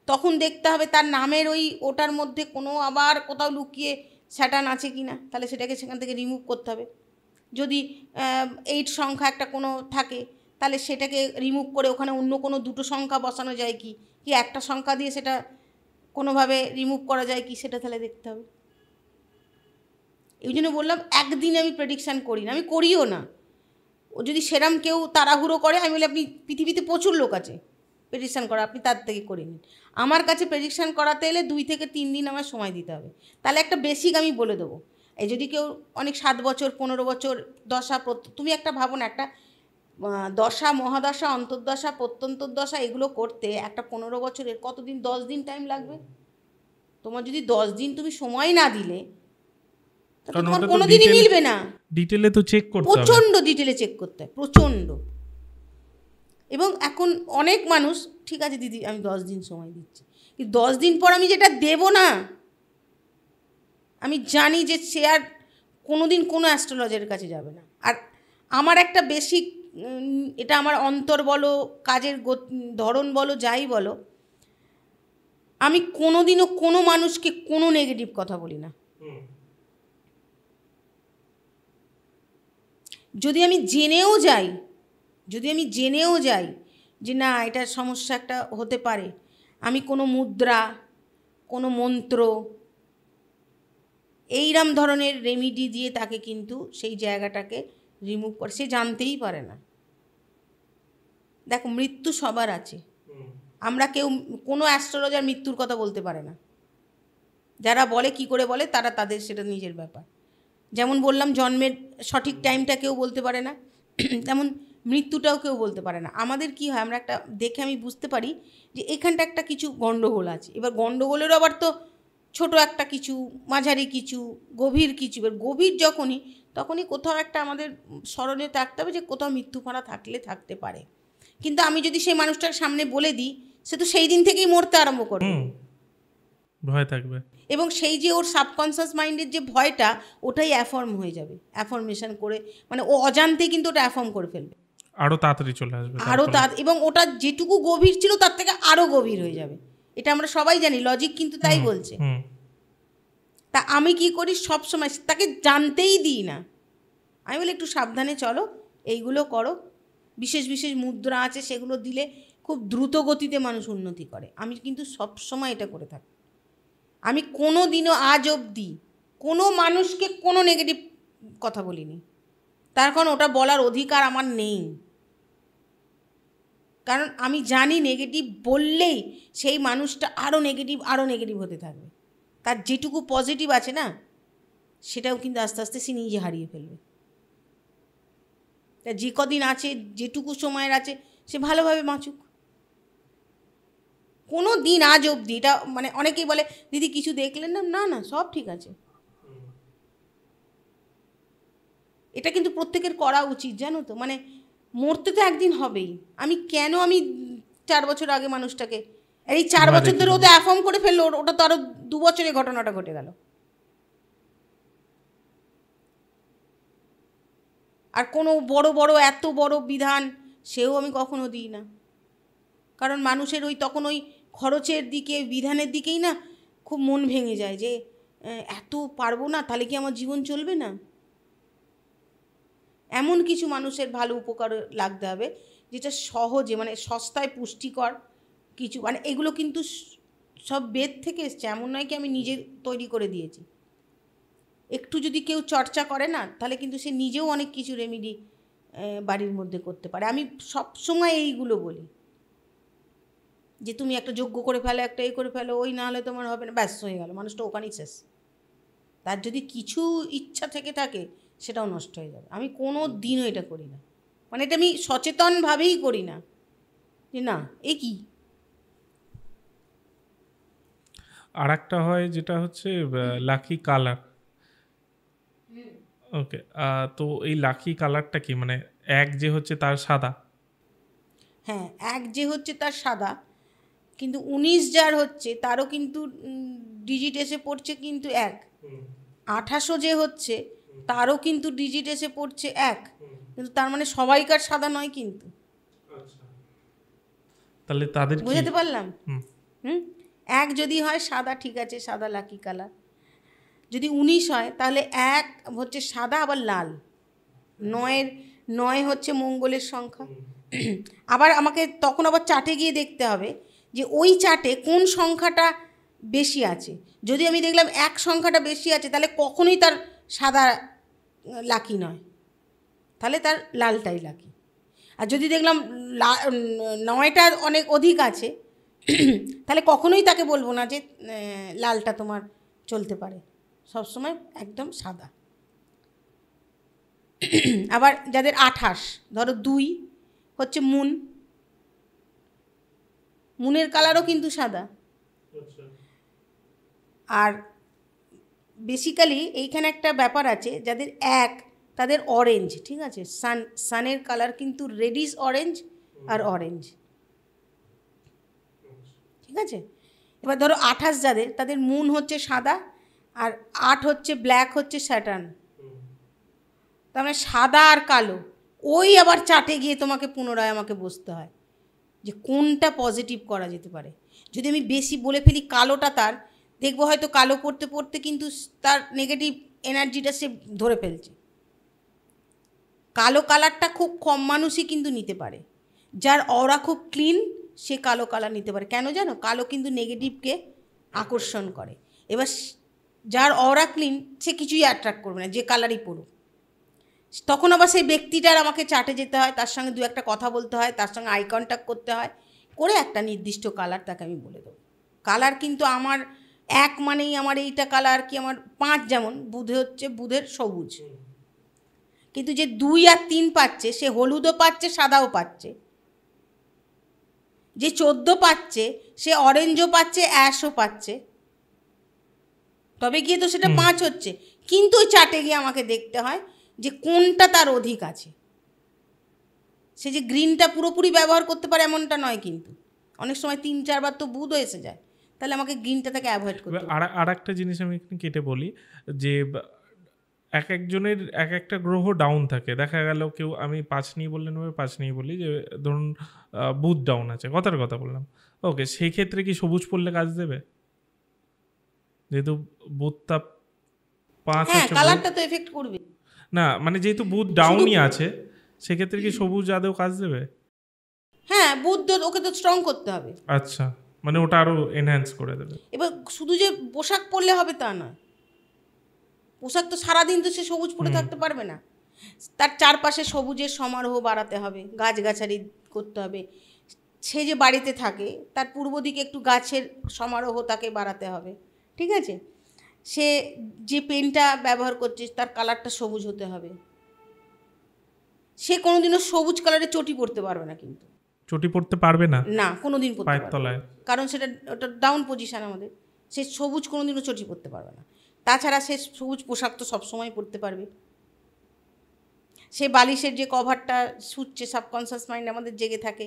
তখন দেখতে হবে তার নামের ওটার মধ্যে কোনো আবার কোথাও লুকিয়ে স্যাটার্ন আছে কি না, তাহলে সেটাকে সেখান থেকে রিমুভ করতে হবে। যদি 8 সংখ্যা একটা কোনো থাকে, তাহলে সেটাকে রিমুভ করে ওখানে অন্য কোনো 2টো সংখ্যা বসানো যায় কি, কি একটা সংখ্যা দিয়ে সেটা কোনোভাবে রিমুভ করা যায় কি, সেটা তাহলে দেখতে হবে। এই জন্য বললাম একদিনে আমি প্রেডিকশান করি না, আমি করিও না। ও যদি সেরম কেউ তাড়াহুড়ো করে, আমি বলি আপনি পৃথিবীতে প্রচুর লোক আছে প্রেডিকশান করা, আপনি তার থেকে করে নিন। আমার কাছে প্রেডিকশান করাতে এলে 2 থেকে 3 দিন আমার সময় দিতে হবে। তাহলে একটা বেসিক আমি বলে দেবো। এই যদি কেউ অনেক 7 বছর 15 বছর দশা, তুমি একটা ভাবো না, একটা দশা, মহাদশা, অন্তর্দশা, প্রত্যন্তর্দশা এগুলো করতে একটা 15 বছরের কতদিন, 10 দিন টাইম লাগবে। তোমার যদি 10 দিন তুমি সময় না দিলে, তোমার কোনোদিনই মিলবে না। ডিটেলে তো চেক করতে হবে, প্রচণ্ড ডিটেলে চেক করতে হয়, প্রচণ্ড। এবং এখন অনেক মানুষ ঠিক আছে দিদি আমি 10 দিন সময় দিচ্ছি, কিন্তু 10 দিন পর আমি যেটা দেব না, আমি জানি যে সে আর কোনোদিন কোনো অ্যাস্ট্রোলজারের কাছে যাবে না। আর আমার একটা বেসিক, এটা আমার অন্তর বলো, কাজের ধরন বলো, যাই বলো, আমি কোনোদিনও কোনো মানুষকে কোনো নেগেটিভ কথা বলি না। যদি আমি জেনেও যাই যে না এটার সমস্যা একটা হতে পারে, আমি কোনো মুদ্রা, কোনো মন্ত্র, এইরম ধরনের রেমিডি দিয়ে তাকে কিন্তু সেই জায়গাটাকে রিমুভ করে, সে জানতেই পারে না। দেখো মৃত্যু সবার আছে, আমরা কেউ, কোনো অ্যাস্ট্রোলজার মৃত্যুর কথা বলতে পারে না। যারা বলে কি করে বলে, তারা তাদের সেটা নিজের ব্যাপার। যেমন বললাম জন্মের সঠিক টাইমটা কেউ বলতে পারে না, তেমন মৃত্যুটাও কেউ বলতে পারে না। আমাদের কি হয়, আমরা একটা দেখে আমি বুঝতে পারি যে এখানটা একটা কিছু গণ্ডগোল আছে। এবার গণ্ডগোলেরও আবার তো ছোট একটা কিছু, মাঝারি কিছু, গভীর কিছু। এবার গভীর তখনই কোথাও একটা আমাদের স্মরণে থাকতে হবে যে কোথাও মৃত্যুফাঁড়া থাকতে পারে। কিন্তু আমি যদি সেই মানুষটার সামনে বলে দিই, সে তো সেই দিন থেকেই মরতে আরম্ভ করবে, ভয় থাকবে। এবং সেই যে ওর সাবকনসিয়াস মাইন্ডের যে ভয়টা, ওটাই অ্যাফর্ম হয়ে যাবে, অ্যাফর্মেশন করে, মানে ও অজান্তেই কিন্তু ওটা অ্যাফর্ম করে ফেলবে, আরও তাড়াতাড়ি চলে আসবে, এবং ওটা যেটুকু গভীর ছিল তার থেকে আরও গভীর হয়ে যাবে। এটা আমরা সবাই জানি, লজিক কিন্তু তাই বলছে। তা আমি কি করি, সবসময় তাকে জানতেই দিই না। আমি বলি একটু সাবধানে চলো, এইগুলো করো, বিশেষ বিশেষ মুদ্রা আছে সেগুলো দিলে খুব দ্রুত গতিতে মানুষ উন্নতি করে। আমি কিন্তু সবসময় এটা করে থাকি। আমি কোনো দিনও আজ অবধি কোনো মানুষকে কোনো নেগেটিভ কথা বলিনি, তার কারণ ওটা বলার অধিকার আমার নেই। কারণ আমি জানি নেগেটিভ বললেই সেই মানুষটা আরও নেগেটিভ হতে থাকবে। তার যেটুকু পজিটিভ আছে না, সেটাও কিন্তু আস্তে আস্তে সে নিজে হারিয়ে ফেলবে। তা যে কদিন আছে, যেটুকু সময়ের আছে, সে ভালোভাবে বাঁচুক। কোনো দিন আজ অবধি, এটা মানে অনেকেই বলে দিদি কিছু দেখলেন না, না সব ঠিক আছে। এটা কিন্তু প্রত্যেকের করা উচিত, জানো তো। মানে মরতে তো একদিন হবেই। আমি 4 বছর আগে মানুষটাকে, এই 4 বছর ধরে ও তো অ্যাফর্ম করে ফেললো, ওটা তো আরও 2 বছরে ঘটনাটা ঘটে গেল। আর কোনো বড় এত বড় বিধান সেও আমি কখনো দিই না, কারণ মানুষের তখন খরচের দিকে, বিধানের দিকেই না খুব মন ভেঙে যায় যে এত পারবো না, তাহলে কি আমার জীবন চলবে না। এমন কিছু মানুষের ভালো উপকার লাগতে হবে যেটা সহজে, মানে সস্তায় পুষ্টিকর কিছু, মানে এগুলো কিন্তু সব বেদ থেকে এসছে, এমন নয় কি আমি নিজে তৈরি করে দিয়েছি। একটু যদি কেউ চর্চা করে না, তাহলে কিন্তু সে নিজেও অনেক কিছু রেমিডি বাড়ির মধ্যে করতে পারে। আমি সব সময় এইগুলো বলি যে তুমি একটা যজ্ঞ করে ফেলো, একটা করে ফেলো, না হলে তোমার হবে না, ব্যাস হয়ে গেল, মানুষটা ওখানেই শেষ। তার যদি কিছু ইচ্ছা থেকে থাকে, সেটাও নষ্ট হয়ে যাবে। আমি কোনো দিনও এটা করি না, মানে এটা আমি সচেতনভাবেই করি না যে না এ কি। আর একটা হয় যেটা হচ্ছে লাকি কালার। ওকে, তো এই লাকি কালারটা কি, মানে এক যে হচ্ছে তার সাদা? হ্যাঁ, এক যে হচ্ছে তার সাদা, কিন্তু 19 যার হচ্ছে তারও কিন্তু ডিজিট এসে পড়ছে কিন্তু 1। 2800 যে হচ্ছে তারও কিন্তু ডিজিট এসে পড়ছে 1, কিন্তু তার মানে সবাইকার সাদা নয় কিন্তু। তাহলে তাদের বুঝতে পারলাম? 1 যদি হয় সাদা, ঠিক আছে, সাদা লাকি কালার। যদি 19 হয় তাহলে 1 হচ্ছে সাদা আবার লাল, নয় হচ্ছে মঙ্গলের সংখ্যা। আবার আমাকে তখন আবার চার্টে গিয়ে দেখতে হবে যে ওই চার্টে কোন সংখ্যাটা বেশি আছে। যদি আমি দেখলাম 1 সংখ্যাটা বেশি আছে, তাহলে কখনোই তার সাদা লাকি নয়, তাহলে তার লালটাই লাকি। আর যদি দেখলাম 9টা অনেক অধিক আছে, তাহলে কখনোই তাকে বলবো না যে লালটা তোমার চলতে পারে, সবসময় একদম সাদা। আবার যাদের 28, ধরো 2 হচ্ছে মুনের কালারও কিন্তু সাদা। আর বেসিক্যালি এইখানে একটা ব্যাপার আছে, যাদের 1 তাদের অরেঞ্জ, ঠিক আছে, সানের কালার কিন্তু রেডিশ অরেঞ্জ আর অরেঞ্জ, ঠিক আছে। এবার ধরো 28 যাদের, তাদের মুন হচ্ছে সাদা, আর 8 হচ্ছে ব্ল্যাক, হচ্ছে স্যাটার্ন। তার মানে সাদা আর কালো, ওই আবার চার্টে গিয়ে তোমাকে পুনরায় আমাকে বসতে হয় যে কোনটা পজিটিভ করা যেতে পারে। যদি আমি বেশি বলে ফেলি কালোটা, তার দেখবো হয়তো কালো পড়তে পড়তে কিন্তু তার নেগেটিভ এনার্জিটা সে ধরে ফেলছে। কালো কালারটা খুব কম মানুষই কিন্তু নিতে পারে। যার অরা খুব ক্লিন, সে কালো কালার নিতে পারে। কেন জানো? কালো কিন্তু নেগেটিভকে আকর্ষণ করে। এবার যার অরা ক্লিন, সে কিছুই অ্যাট্রাক্ট করবে না, যে কালারই পড়ুক। তখন আবার সেই ব্যক্তিটার আমাকে চার্টে যেতে হয়, তার সঙ্গে 2-1টা কথা বলতে হয়, তার সঙ্গে আই কন্ট্যাক্ট করতে হয়, করে একটা নির্দিষ্ট কালার তাকে আমি বলে দেবো। কালার কিন্তু আমার 1 মানেই আমার এইটা কালার, কি আমার 5 যেমন বুধের সবুজ, কিন্তু যে 2 আর 3 পাচ্ছে, সে হলুদও পাচ্ছে, সাদাও পাচ্ছে। যে 14 পাচ্ছে, সে অরেঞ্জও পাচ্ছে, অ্যাশও পাচ্ছে, তবে গিয়ে তো সেটা 5 হচ্ছে। কিন্তু ওই চার্টে গিয়ে আমাকে দেখতে হয় যে কোনটা তার অধিক আছে। সে যে গ্রিনটা পুরোপুরি ব্যবহার করতে পারে এমনটা নয়, কিন্তু অনেক সময় 3-4 বার তো বুধও এসে যায়, তাহলে আমাকে গ্রিনটা তাকে অ্যাভয়েড করতে হবে। আর একটা জিনিস আমি কেটে বলি, যে একজনের একটা গ্রহ ডাউন থাকে। দেখা গেল কেউ, আমি 5 নিয়ে বললেন, 5 নিয়ে বলি, যে ধরুন বুধ ডাউন আছে, কথার কথা বললাম, ওকে, সেই ক্ষেত্রে কি সবুজ পড়লে কাজ দেবে? যেহেতু বুধটা 5 হ্যাঁ, হচ্ছে, কালারটা তো এফেক্ট করবে না মানে যেহেতু বুধ ডাউনই আছে, সেক্ষেত্রে কি সবুজ আদৌ কাজ দেবে? হ্যাঁ, বুধ ওকে তো স্ট্রং করতে হবে। আচ্ছা, মানে ওটা আরো এনহ্যান্স করে দেবে। এবার শুধু যে পোশাক পরলে হবে তা নয়, পোশাক তো সারাদিন তো সে সবুজ পরে থাকতে পারবে না। তার চারপাশে সবুজের সমারোহ বাড়াতে হবে, গাছগাছালি করতে হবে। সে যে বাড়িতে থাকে, তার পূর্ব দিকে একটু গাছের সমারোহ তাকে বাড়াতে হবে, ঠিক আছে। সে যে পেনটা ব্যবহার করছে, তার কালারটা সবুজ হতে হবে। সে কোনোদিনও সবুজ কালারের চটি পরতে পারবে না, কিন্তু চটি পড়তে পারবে না, না, কোনোদিন পরতে পায়ের পারবে না, তলায়, কারণ ওটা ডাউন পজিশন আমাদের। সে সবুজ কোনোদিনও চটি পরতে পারবে না। তাছাড়া সে সবুজ পোশাক তো সবসময় পরতে পারবে। সে বালিশের যে কভারটা শুচ্ছে, সাবকনসিয়াস মাইন্ড আমাদের জেগে থাকে,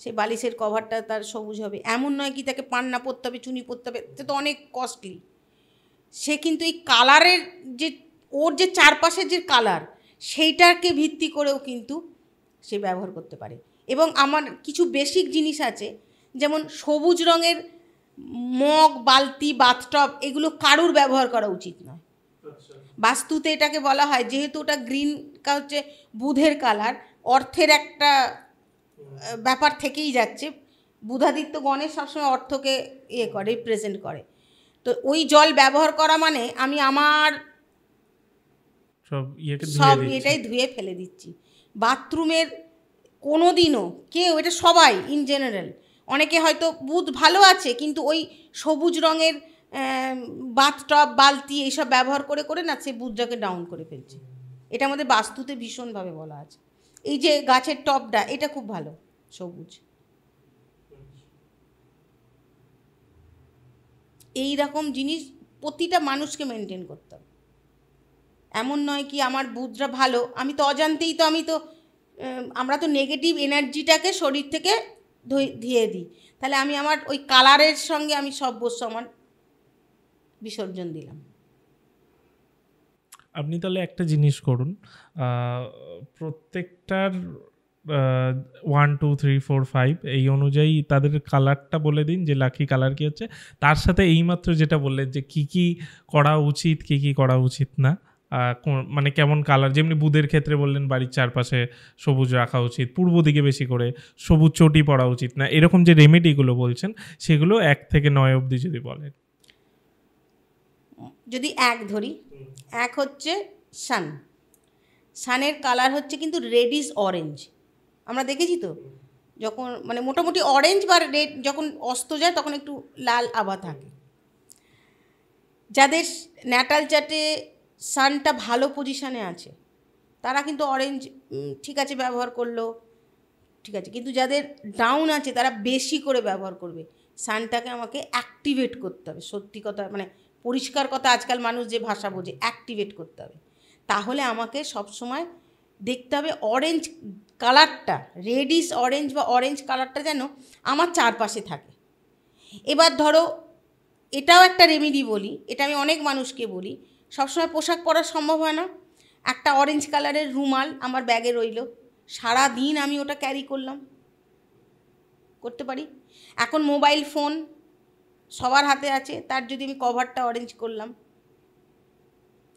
সেই বালিশের কভারটা তার সবুজ হবে। এমন নয় কি তাকে পান্না পরতে হবে, চুনি পরতে হবে, এটা তো অনেক কস্টলি। সে কিন্তু এই কালারের যে, ওর যে চারপাশের যে কালার, সেইটাকে ভিত্তি করেও কিন্তু সে ব্যবহার করতে পারে। এবং আমার কিছু বেসিক জিনিস আছে, যেমন সবুজ রঙের মগ, বালতি, বাথটব, এগুলো কারুর ব্যবহার করা উচিত নয়। বাস্তুতে এটাকে বলা হয়, যেহেতু ওটা গ্রিন হচ্ছে বুধের কালার, অর্থের একটা ব্যাপার থেকেই যাচ্ছে। বুধাদিত্য গণেশ সবসময় অর্থকে করে, রিপ্রেজেন্ট করে। তো ওই জল ব্যবহার করা মানে আমি আমার সব এটাই ধুয়ে ফেলে দিচ্ছি। বাথরুমের কোনো দিনও কেউ, এটা সবাই ইন জেনারেল, অনেকে হয়তো বুধ ভালো আছে, কিন্তু ওই সবুজ রঙের বাথটব, বালতি এইসব ব্যবহার করে করে না, সে বুধটাকে ডাউন করে ফেলছে। এটা আমাদের বাস্তুতে ভীষণভাবে বলা আছে। এই যে গাছের টবটা, এটা খুব ভালো, সবুজ। এই রকম জিনিস প্রতিটা মানুষকে মেনটেন করতে হবে। এমন নয় কি আমার বুধটা ভালো, আমি তো অজান্তেই তো, আমরা তো নেগেটিভ এনার্জিটাকে শরীর থেকে ধুয়ে দিই। তাহলে আমি আমার ওই কালারের সঙ্গে আমি সব বস্তু আমার বিসর্জন দিলাম। আপনি তাহলে একটা জিনিস করুন, প্রত্যেকটার 1 2 3 4 5 এই অনুযায়ী তাদের কালারটা বলে দিন, যে লাকি কালার কি হচ্ছে। তার সাথে এইমাত্র যেটা বললেন যে কি কি করা উচিত, কি কি করা উচিত না, মানে কেমন কালার, যেমনি বুধের ক্ষেত্রে বললেন বাড়ির চারপাশে সবুজ রাখা উচিত, পূর্ব দিকে বেশি করে সবুজ চটি পড়া উচিত না, এরকম যে রেমেডিগুলো বলছেন সেগুলো 1 থেকে 9 অবধি যদি বলেন। যদি 1 ধরি, 1 হচ্ছে সানের কালার হচ্ছে কিন্তু রেডিশ অরেঞ্জ। আমরা দেখেছি তো, যখন মানে মোটামুটি অরেঞ্জ বা রেড যখন অস্ত যায় তখন একটু লাল আভা থাকে। যাদের ন্যাটাল চার্টে সানটা ভালো পজিশানে আছে তারা কিন্তু অরেঞ্জ ঠিক আছে ব্যবহার করলো, ঠিক আছে, কিন্তু যাদের ডাউন আছে তারা বেশি করে ব্যবহার করবে। সানটাকে আমাকে অ্যাক্টিভেট করতে হবে, সত্যি কথা মানে পরিষ্কার কথা, আজকাল মানুষ যে ভাষা বোঝে, অ্যাক্টিভেট করতে হবে। তাহলে আমাকে সবসময় দেখতে হবে অরেঞ্জ কালারটা, রেডিশ অরেঞ্জ বা অরেঞ্জ কালারটা যেন আমার চারপাশে থাকে। এবার ধরো এটাও একটা রেমেডি বলি, এটা আমি অনেক মানুষকে বলি, সবসময় পোশাক পরা সম্ভব হয় না, একটা অরেঞ্জ কালারের রুমাল আমার ব্যাগে রইল, সারা দিন আমি ওটা ক্যারি করতে পারি। এখন মোবাইল ফোন সবার হাতে আছে, তার যদি আমি কভারটা অরেঞ্জ করলাম,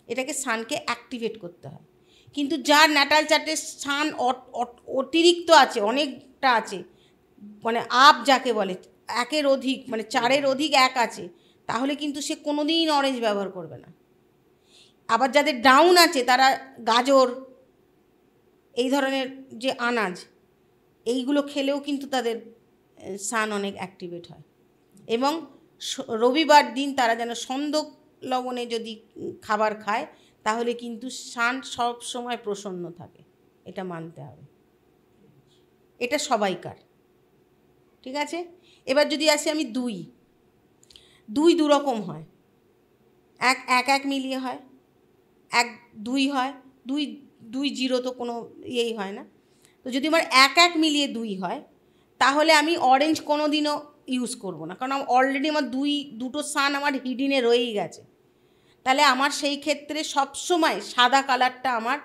এটাকে সানকে অ্যাক্টিভেট করতে হয়। কিন্তু যার ন্যাটাল চার্টে সান অতিরিক্ত আছে, অনেকটা আছে, মানে আপ যাকে বলে 1-এর অধিক, মানে 4-এর অধিক 1 আছে, তাহলে কিন্তু সে কোনো দিন অরেঞ্জ ব্যবহার করবে না। আবার যাদের ডাউন আছে তারা গাজর, এই ধরনের যে আনাজ, এইগুলো খেলেও কিন্তু তাদের সান অনেক অ্যাক্টিভেট হয়। এবং রবিবার দিন তারা যেন সন্ধ্যক লবণে যদি খাবার খায় তাহলে কিন্তু সান সব সময় প্রসন্ন থাকে, এটা মানতে হবে, এটা সবাইকার, ঠিক আছে। এবার যদি আসি আমি 2 রকম হয়, 1 মিলিয়ে হয়, 1-2 হয়, 2-0 তো কোনো ইয়েই হয় না। তো যদি আমার 1 মিলিয়ে 2 হয় তাহলে আমি অরেঞ্জ কোনো দিনও ইউজ করব না, কারণ অলরেডি আমার দুটো সান আমার হিডিনে রয়েই গেছে। তাহলে আমার সেই ক্ষেত্রে সবসময় সাদা কালারটা আমার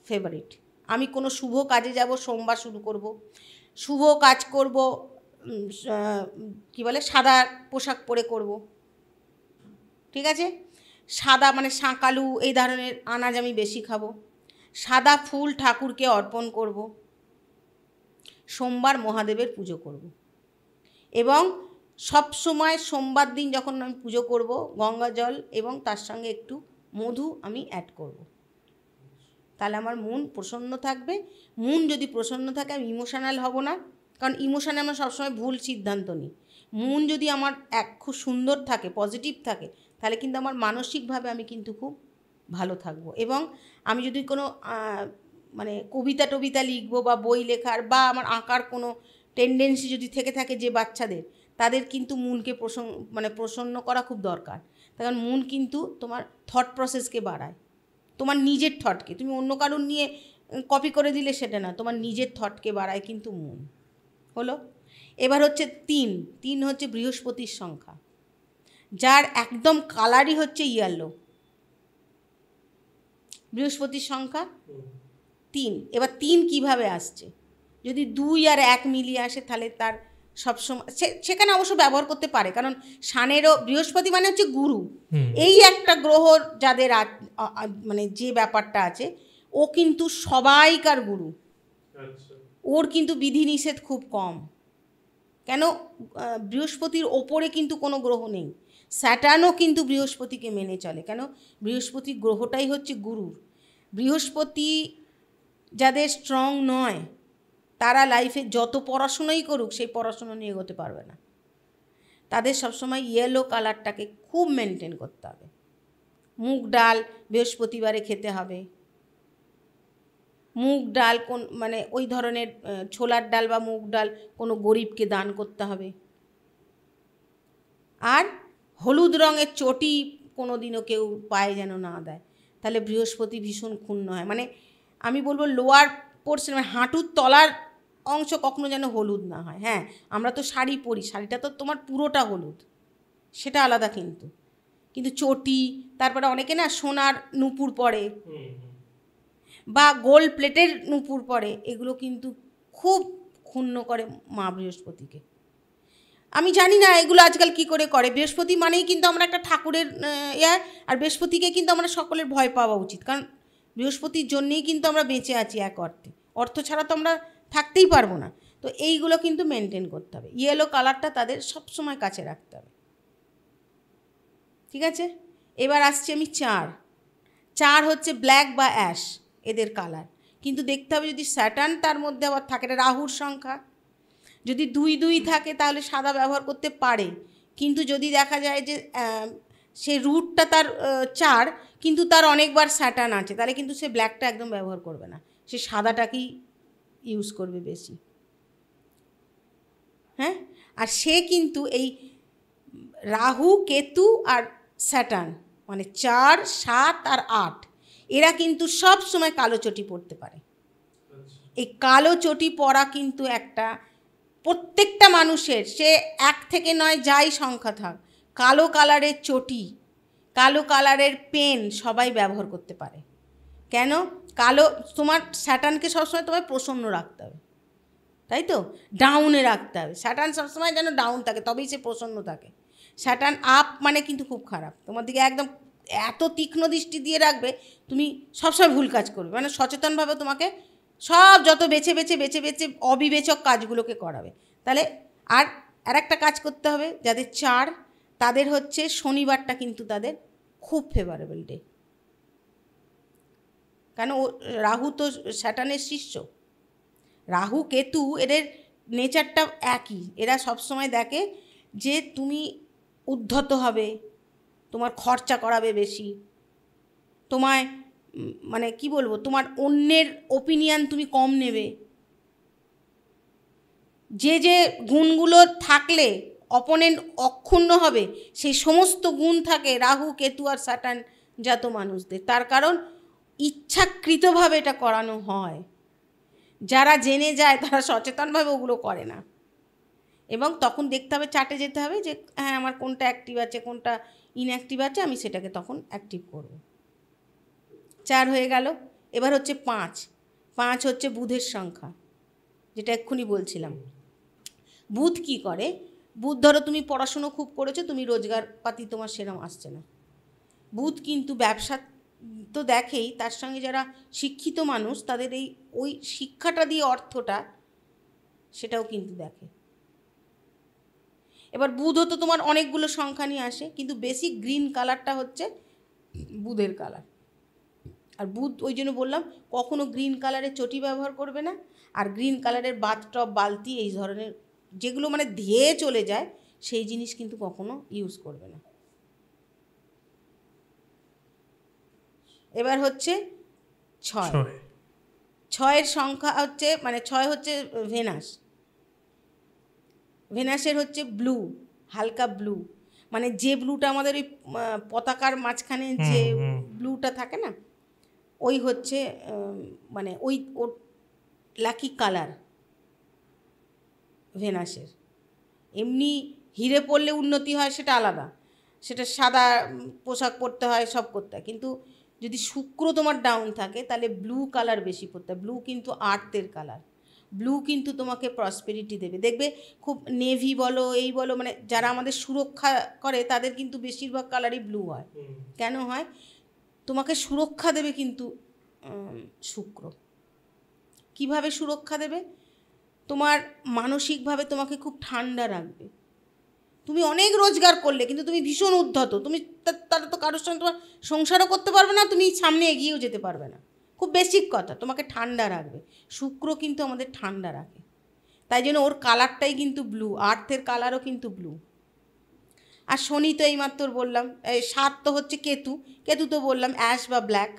ফেভারিট। আমি কোনো শুভ কাজে যাব, সোমবার শুরু করব, শুভ কাজ করব, কি বলে, সাদা পোশাক পরে করব, ঠিক আছে। সাদা মানে শাঁকালু এই ধরনের আনাজ আমি বেশি খাবো, সাদা ফুল ঠাকুরকে অর্পণ করব, সোমবার মহাদেবের পুজো করব। এবং সব সময় সোমবার দিন যখন আমি পুজো করব, গঙ্গা জল এবং তার সঙ্গে একটু মধু আমি অ্যাড করব, তাহলে আমার মন প্রসন্ন থাকবে। মন যদি প্রসন্ন থাকে আমি ইমোশনাল হব না, কারণ ইমোশনে আমরা সবসময় ভুল সিদ্ধান্ত নিই। মন যদি আমার খুব সুন্দর থাকে, পজিটিভ থাকে, তাহলে কিন্তু আমার মানসিকভাবে আমি কিন্তু খুব ভালো থাকবো। এবং আমি যদি কোনো মানে কবিতা লিখবো বা বই লেখার বা আমার আঁকার কোনো টেন্ডেন্সি যদি থেকে থাকে যে বাচ্চাদের, তাদের কিন্তু মনকে প্রসন্ন করা খুব দরকার। কারণ মন কিন্তু তোমার থট প্রসেসকে বাড়ায়, তোমার নিজের থটকে, তুমি অন্য কারোর নিয়ে কপি করে দিলে সেটা না, তোমার নিজের থটকে বাড়ায় কিন্তু মন। হলো। এবার হচ্ছে 3 হচ্ছে বৃহস্পতির সংখ্যা, যার একদম কালারই হচ্ছে ইয়েলো, বৃহস্পতির সংখ্যা 3। এবার 3 কিভাবে আসছে, যদি 2 আর 1 মিলিয়ে আসে তাহলে তার সবসময় সেখানে অবশ্য ব্যবহার করতে পারে, কারণ সানেরও বৃহস্পতি মানে হচ্ছে গুরু, এই একটা গ্রহ যাদের মানে যে ব্যাপারটা আছে, ও কিন্তু সবাইকার গুরু, ওর কিন্তু বিধিনিষেধ খুব কম। কেন, বৃহস্পতির ওপরে কিন্তু কোনো গ্রহ নেই, স্যাটার্নও কিন্তু বৃহস্পতিকে মেনে চলে। কেন, বৃহস্পতি গ্রহটাই হচ্ছে গুরুর। বৃহস্পতি যাদের স্ট্রং নয় তারা লাইফে যত পড়াশুনোই করুক সেই পড়াশুনো নিয়ে এগোতে পারবে না। তাদের সবসময় ইয়েলো কালারটাকে খুব মেনটেন করতে হবে। মুগ ডাল বৃহস্পতিবারে খেতে হবে, মুগ ডাল মানে ওই ধরনের ছোলার ডাল বা মুগ ডাল কোনো গরিবকে দান করতে হবে। আর হলুদ রঙের চটি কোনো দিনও কেউ পায়ে যেন না দেয়, তাহলে বৃহস্পতি ভীষণ ক্ষুণ্ণ হয়। মানে আমি বলবো লোয়ার পোর্শন, মানে হাঁটুর তলার অংশ কখনো যেন হলুদ না হয়। হ্যাঁ, আমরা তো শাড়ি পরি, শাড়িটা তো তোমার পুরোটা হলুদ, সেটা আলাদা। কিন্তু চটি, তারপরে অনেকে না সোনার নূপুর পরে বা গোল্ড প্লেটের নূপুর পরে, এগুলো কিন্তু খুব ক্ষুণ্ণ করে মা বৃহস্পতিকে। আমি জানি না এগুলো আজকাল কি করে করে। বৃহস্পতি মানেই কিন্তু আমরা একটা ঠাকুরের আর বৃহস্পতিকে কিন্তু আমরা সকলের ভয় পাওয়া উচিত, কারণ বৃহস্পতির জন্যেই কিন্তু আমরা বেঁচে আছি এক অর্থে। অর্থ ছাড়া তো আমরা থাকতেই পারবো না। তো এইগুলো কিন্তু মেনটেন করতে হবে। ইয়েলো কালারটা তাদের সবসময় কাছে রাখতে হবে, ঠিক আছে? এবার আসছি আমি 4 হচ্ছে ব্ল্যাক বা অ্যাশ এদের কালার। কিন্তু দেখতে হবে যদি স্যাটার্ন তার মধ্যে আবার থাকে, এটা রাহুর সংখ্যা, যদি 2 থাকে তাহলে সাদা ব্যবহার করতে পারে। কিন্তু যদি দেখা যায় যে সে রুটটা তার 4 কিন্তু তার অনেকবার স্যাটার্ন আছে, তাহলে কিন্তু সে ব্ল্যাকটা একদম ব্যবহার করবে না, সে সাদাটাকেই ইউজ করবে বেশি। হ্যাঁ, আর সে কিন্তু এই রাহু, কেতু আর স্যাটার্ন মানে 4, 7 আর 8 এরা কিন্তু সব সময় কালো চটি পরতে পারে। এই কালো চটি পরা কিন্তু একটা প্রত্যেকটা মানুষের, সে 1 থেকে 9 যাই সংখ্যা থাক, কালো কালারের চটি, কালো কালারের পেন সবাই ব্যবহার করতে পারে। কেন? কালো, তোমার স্যাটার্নকে সবসময় তোমায় প্রসন্ন রাখতে হবে, তাই তো? ডাউনে রাখতে হবে। স্যাটার্ন সবসময় যেন ডাউন থাকে, তবেই সে প্রসন্ন থাকে। স্যাটার্ন আপ মানে কিন্তু খুব খারাপ, তোমার দিকে একদম এত তীক্ষ্ণ দৃষ্টি দিয়ে রাখবে, তুমি সবসময় ভুল কাজ করবে, মানে সচেতনভাবে তোমাকে সব যত বেছে বেছে বেছে বেছে অবিবেচক কাজগুলোকে করাবে। তাহলে আর একটা কাজ করতে হবে, যাদের 4 তাদের হচ্ছে শনিবারটা কিন্তু তাদের খুব ফেভারেবল ডে। কেন? রাহু তো স্যাটার্নের শিষ্য, রাহু কেতু এদের নেচারটা একই। এরা সবসময় দেখে যে তুমি উদ্ধত হবে, তোমার খরচা করাবে বেশি, তোমায় মানে কি বলবো, তোমার অন্যের ওপিনিয়ন তুমি কম নেবে। যে যে গুণগুলো থাকলে অপোনেন্ট অক্ষুণ্ণ হবে, সেই সমস্ত গুণ থাকে রাহু, কেতু আর স্যাটার্ন জাত মানুষদের। তার কারণ ইচ্ছাকৃতভাবে এটা করানো হয়। যারা জেনে যায় তারা সচেতনভাবে ওগুলো করে না, এবং তখন দেখতে হবে, চার্টে যেতে হবে যে হ্যাঁ আমার কোনটা অ্যাক্টিভ আছে কোনটা ইনঅ্যাক্টিভ আছে, আমি সেটাকে তখন অ্যাক্টিভ করব। 4 হয়ে গেল। এবার হচ্ছে 5 হচ্ছে বুধের সংখ্যা, যেটা এক্ষুনি বলছিলাম। বুধ কি করে? বুধ ধরো তুমি পড়াশুনো খুব করেছো, তুমি রোজগারপাতি তোমার সেরম আসছে না, বুধ কিন্তু ব্যবসা তো দেখেই, তার সঙ্গে যারা শিক্ষিত মানুষ তাদের ওই শিক্ষাটা দিয়ে অর্থটা সেটাও কিন্তু দেখে। এবার বুধও তো তোমার অনেকগুলো সংখ্যা নিয়ে আসে, কিন্তু বেসিক গ্রিন কালারটা হচ্ছে বুধের কালার। আর বুধ, ওই জন্য বললাম কখনো গ্রিন কালারের চটি ব্যবহার করবে না, আর গ্রিন কালারের বাথটব, বালতি, এই ধরনের যেগুলো মানে ধেয়ে চলে যায় সেই জিনিস কিন্তু কখনো ইউজ করবে না। এবার হচ্ছে 6 সংখ্যা হচ্ছে মানে 6 হচ্ছে ভেনাস। ভেনাসের হচ্ছে ব্লু, হালকা ব্লু, মানে যে ব্লুটা আমাদের ওই পতাকার মাঝখানে যে ব্লুটা থাকে না, ওই হচ্ছে মানে ওর লাকি কালার ভেনাসের। এমনি হিরে পরলে উন্নতি হয় সেটা আলাদা, সেটা সাদা পোশাক পরতে হয়, সব করতে হয়, কিন্তু যদি শুক্র তোমার ডাউন থাকে তাহলে ব্লু কালার বেশি পরতে হয়। ব্লু কিন্তু আর্থের কালার, ব্লু কিন্তু তোমাকে প্রসপেরিটি দেবে। দেখবে খুব নেভি বলো, এই বলো, মানে যারা আমাদের সুরক্ষা করে তাদের কিন্তু বেশিরভাগ কালারই ব্লু হয়। কেন হয়? তোমাকে সুরক্ষা দেবে কিন্তু শুক্র। কিভাবে সুরক্ষা দেবে? তোমার মানসিকভাবে তোমাকে খুব ঠান্ডা রাখবে। তুমি অনেক রোজগার করলে কিন্তু তুমি ভীষণ উদ্ধত, তুমি তাহলে তো কারোর সঙ্গে তোমার সংসারও করতে পারবে না, তুমি সামনে এগিয়েও যেতে পারবে না। খুব বেসিক কথা, তোমাকে ঠান্ডা রাখবে। শুক্র কিন্তু আমাদের ঠান্ডা রাখে, তাই জন্য ওর কালারটাই কিন্তু ব্লু, আর্থের কালারও কিন্তু ব্লু। আর শনি তো এইমাত্র বললাম, 7 তো হচ্ছে কেতু, কেতু তো বললাম অ্যাশ বা ব্ল্যাক,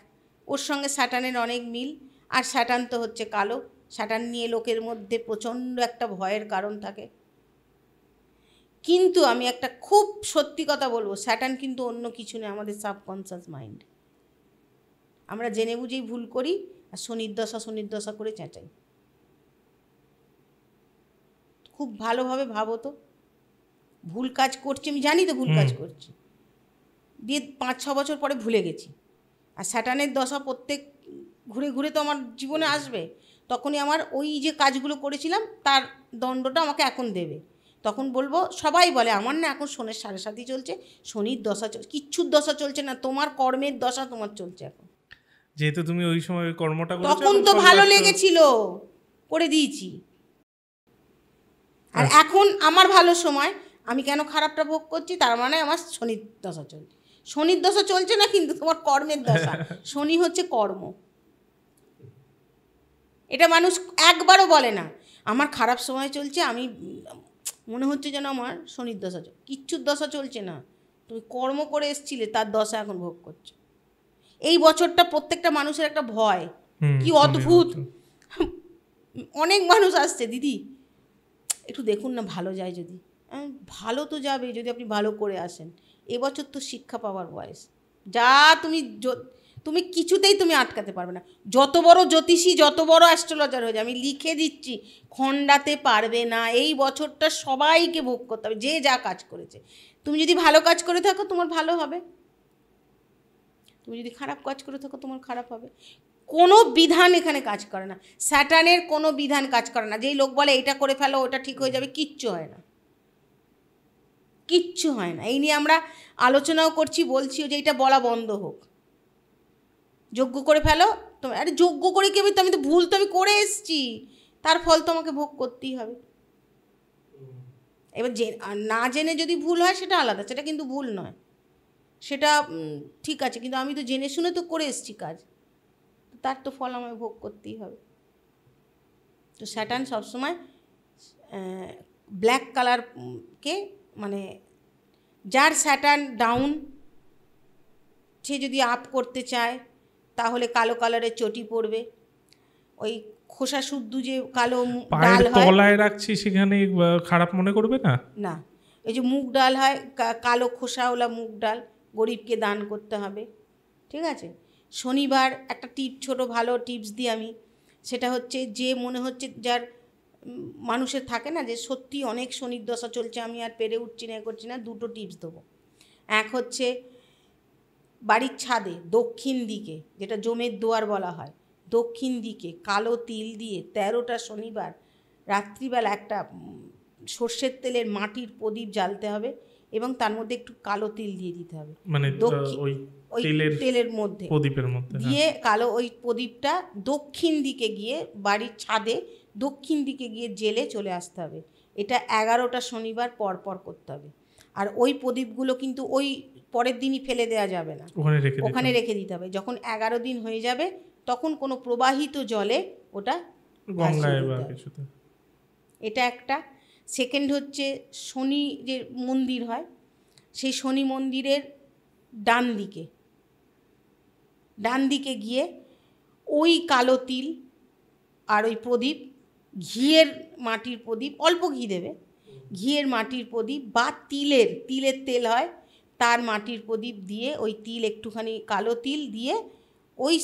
ওর সঙ্গে স্যাটার্নের অনেক মিল। আর স্যাটার্ন তো হচ্ছে কালো, স্যাটার্ন নিয়ে লোকের মধ্যে প্রচণ্ড একটা ভয়ের কারণ থাকে। কিন্তু আমি একটা খুব সত্যি কথা বলবো, স্যাটার্ন কিন্তু অন্য কিছু নেই, আমাদের সাবকনসিয়াস মাইন্ড। আমরা জেনে বুঝেই ভুল করি, আর শনির দশা করে চেঁচাই। খুব ভালোভাবে ভাবো তো, ভুল কাজ করছি, আমি জানি তো ভুল কাজ করছি, দিয়ে 5-6 বছর পরে ভুলে গেছি। আর স্যাটার্নের দশা প্রত্যেক ঘুরে ঘুরে তো আমার জীবনে আসবে, তখনই আমার ওই যে কাজগুলো করেছিলাম তার দণ্ডটা আমাকে এখন দেবে। তখন বলবো, সবাই বলে আমার না এখন শনির 7.5 চলছে, শনির দশা চলছে। কিচ্ছুর দশা চলছে না, তোমার কর্মের দশা তোমার চলছে এখন। যেহেতু তুমি ওই সময় ওই কর্মটা করেছো, তখন তো ভালো লেগেছিল, করে দিয়েছি। আর এখন আমার ভালো সময়, আমি কেন খারাপটা ভোগ করছি? তার মানে আমার শনির দশা চলছে। শনির দশা চলছে না কিন্তু তোমার কর্মের দশা। শনি হচ্ছে কর্ম। এটা মানুষ একবারও বলে না আমার খারাপ সময় চলছে, আমি মনে হচ্ছে যেন আমার শনির দশা চলছে। কিচ্ছুর দশা চলছে না, তুমি কর্ম করে এসছিলে তার দশা এখন ভোগ করছো। এই বছরটা প্রত্যেকটা মানুষের একটা ভয়, কি অদ্ভুত। অনেক মানুষ আসছে, দিদি একটু দেখুন না ভালো যায় যদি। ভালো তো যাবে যদি আপনি ভালো করে আসেন। এবছর তো শিক্ষা পাওয়ার বয়স, যা তুমি কিছুতেই তুমি আটকাতে পারবে না। যত বড় জ্যোতিষী, যত বড় অ্যাস্ট্রোলজার হয়ে যায়, আমি লিখে দিচ্ছি, খণ্ডাতে পারবে না। এই বছরটা সবাইকে ভোগ করতে হবে, যে যা কাজ করেছে। তুমি যদি ভালো কাজ করে থাকো তোমার ভালো হবে, তুমি যদি খারাপ কাজ করে থাকো তোমার খারাপ হবে। কোনো বিধান এখানে কাজ করে না, স্যাটার্নের কোনো বিধান কাজ করে না। যেই লোক বলে এটা করে ফেলো ওটা ঠিক হয়ে যাবে, কিচ্ছু হয় না, কিচ্ছু হয় না। এই নিয়ে আমরা আলোচনাও করছি, বলছিও যে এটা বলা বন্ধ হোক। যজ্ঞ করে ফেলো, তুমি আরে যজ্ঞ করে কি আমি তো ভুল তো আমি করে এসছি, তার ফল তো আমাকে ভোগ করতেই হবে। এবার না জেনে যদি ভুল হয় সেটা আলাদা, সেটা কিন্তু ভুল নয়, সেটা ঠিক আছে। কিন্তু আমি তো জেনে শুনে তো করে এসছি কাজ, তার তো ফল আমায় ভোগ করতেই হবে। তো স্যাটার্ন সবসময় ব্ল্যাক কালারকে, মানে যার স্যাটার্ন ডাউন, সে যদি আপ করতে চায় তাহলে কালো কালারের চটি পরবে। ওই খোসা শুদ্ধ যে কালো ডাল হয়, তলায় রাখছি সেখানে খারাপ মনে করবে না? না, এই যে মুগ ডাল হয়, কালো খোসাওয়ালা মুগ ডাল, গরিবকে দান করতে হবে, ঠিক আছে। শনিবার একটা ছোট ভালো টিপস দিই আমি, সেটা হচ্ছে যে মনে হচ্ছে যার মানুষের থাকে না যে সত্যি অনেক শনির দশা চলছে, আমি আর পেরে উঠছি না, করছি না, দুটো টিপস দেবো। এক হচ্ছে বাড়ির ছাদে দক্ষিণ দিকে, যেটা জমের দুয়ার বলা হয়, দক্ষিণ দিকে কালো তিল দিয়ে 13টা শনিবার রাত্রিবেলা একটা সর্ষের তেলের মাটির প্রদীপ জ্বালতে হবে এবং তার মধ্যে একটু কালো তিল দিয়ে দিতে হবে, মানে ওই তেলের মধ্যে প্রদীপের মধ্যে দিয়ে কালো ওই প্রদীপটা দক্ষিণ দিকে গিয়ে বাড়ির ছাদে দক্ষিণ দিকে গিয়ে জেলে চলে আসতে হবে। এটা 11টা শনিবার পর পর করতে হবে। আর ওই প্রদীপগুলো কিন্তু ওই পরের দিনই ফেলে দেওয়া যাবে না, ওখানে রেখে দিতে হবে। যখন 11 দিন হয়ে যাবে তখন কোনো প্রবাহিত জলে ওটা গঙ্গায় বা কিছুতে, এটা একটা। সেকেন্ড হচ্ছে শনি যে মন্দির হয়, সেই শনি মন্দিরের ডান দিকে গিয়ে ওই কালো তিল আর ওই প্রদীপ, ঘিয়ের মাটির প্রদীপ, অল্প ঘি দেবে, ঘিয়ের মাটির প্রদীপ বা তিলের তেল হয় তার মাটির প্রদীপ দিয়ে, ওই তিল একটুখানি কালো তিল দিয়ে ওই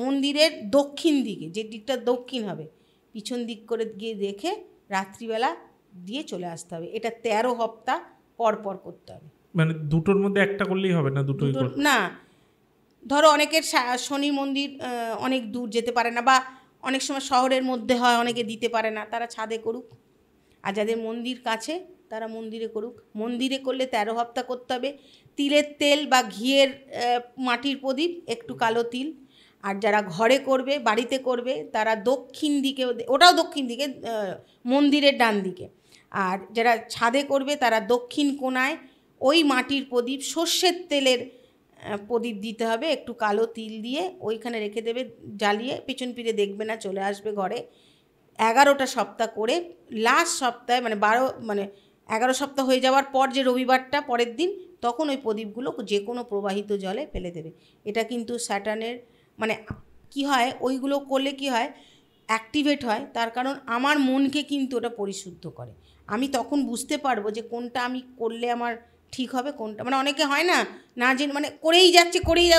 মন্দিরের দক্ষিণ দিকে, যে দিকটা দক্ষিণ হবে, পিছন দিক করে গিয়ে রেখে রাত্রিবেলা দিয়ে চলে আসতে হবে। এটা 13 সপ্তাহ পর পর করতে হবে। মানে দুটোর মধ্যে একটা করলেই হবে না? দুটোই না, ধরো অনেকের শনি মন্দির অনেক দূর যেতে পারে না, বা অনেক সময় শহরের মধ্যে হয়, অনেকে দিতে পারে না, তারা ছাদে করুক। আর যাদের মন্দির কাছে তারা মন্দিরে করুক। মন্দিরে করলে 13 সপ্তাহ করতে হবে। তিলের তেল বা ঘিয়ের মাটির প্রদীপ, একটু কালো তিল। আর যারা ঘরে করবে, বাড়িতে করবে, তারা দক্ষিণ দিকে, ওটাও দক্ষিণ দিকে, মন্দিরের ডান দিকে। আর যারা ছাদে করবে তারা দক্ষিণ কোণায় ওই মাটির প্রদীপ, সর্ষের তেলের প্রদীপ দিতে হবে, একটু কালো তিল দিয়ে ওইখানে রেখে দেবে জ্বালিয়ে, পেছন ফিরে দেখবে না, চলে আসবে ঘরে। 11টা সপ্তাহ করে লাস্ট সপ্তাহে, মানে 11 সপ্তাহ হয়ে যাওয়ার পর যে রবিবারটা পরের দিন, তখন ওই প্রদীপগুলো যে কোনো প্রবাহিত জলে ফেলে দেবে। এটা কিন্তু স্যাটার্নের, মানে কি হয়, ওইগুলো করলে কি হয়, অ্যাক্টিভেট হয়। তার কারণ আমার মনকে কিন্তু ওটা পরিশুদ্ধ করে। আমি তখন বুঝতে পারবো যে কোনটা আমি করলে আমার ঠিক হবে, কোনটা, মানে অনেকে হয় না, না জেনে মানে করেই যাচ্ছে,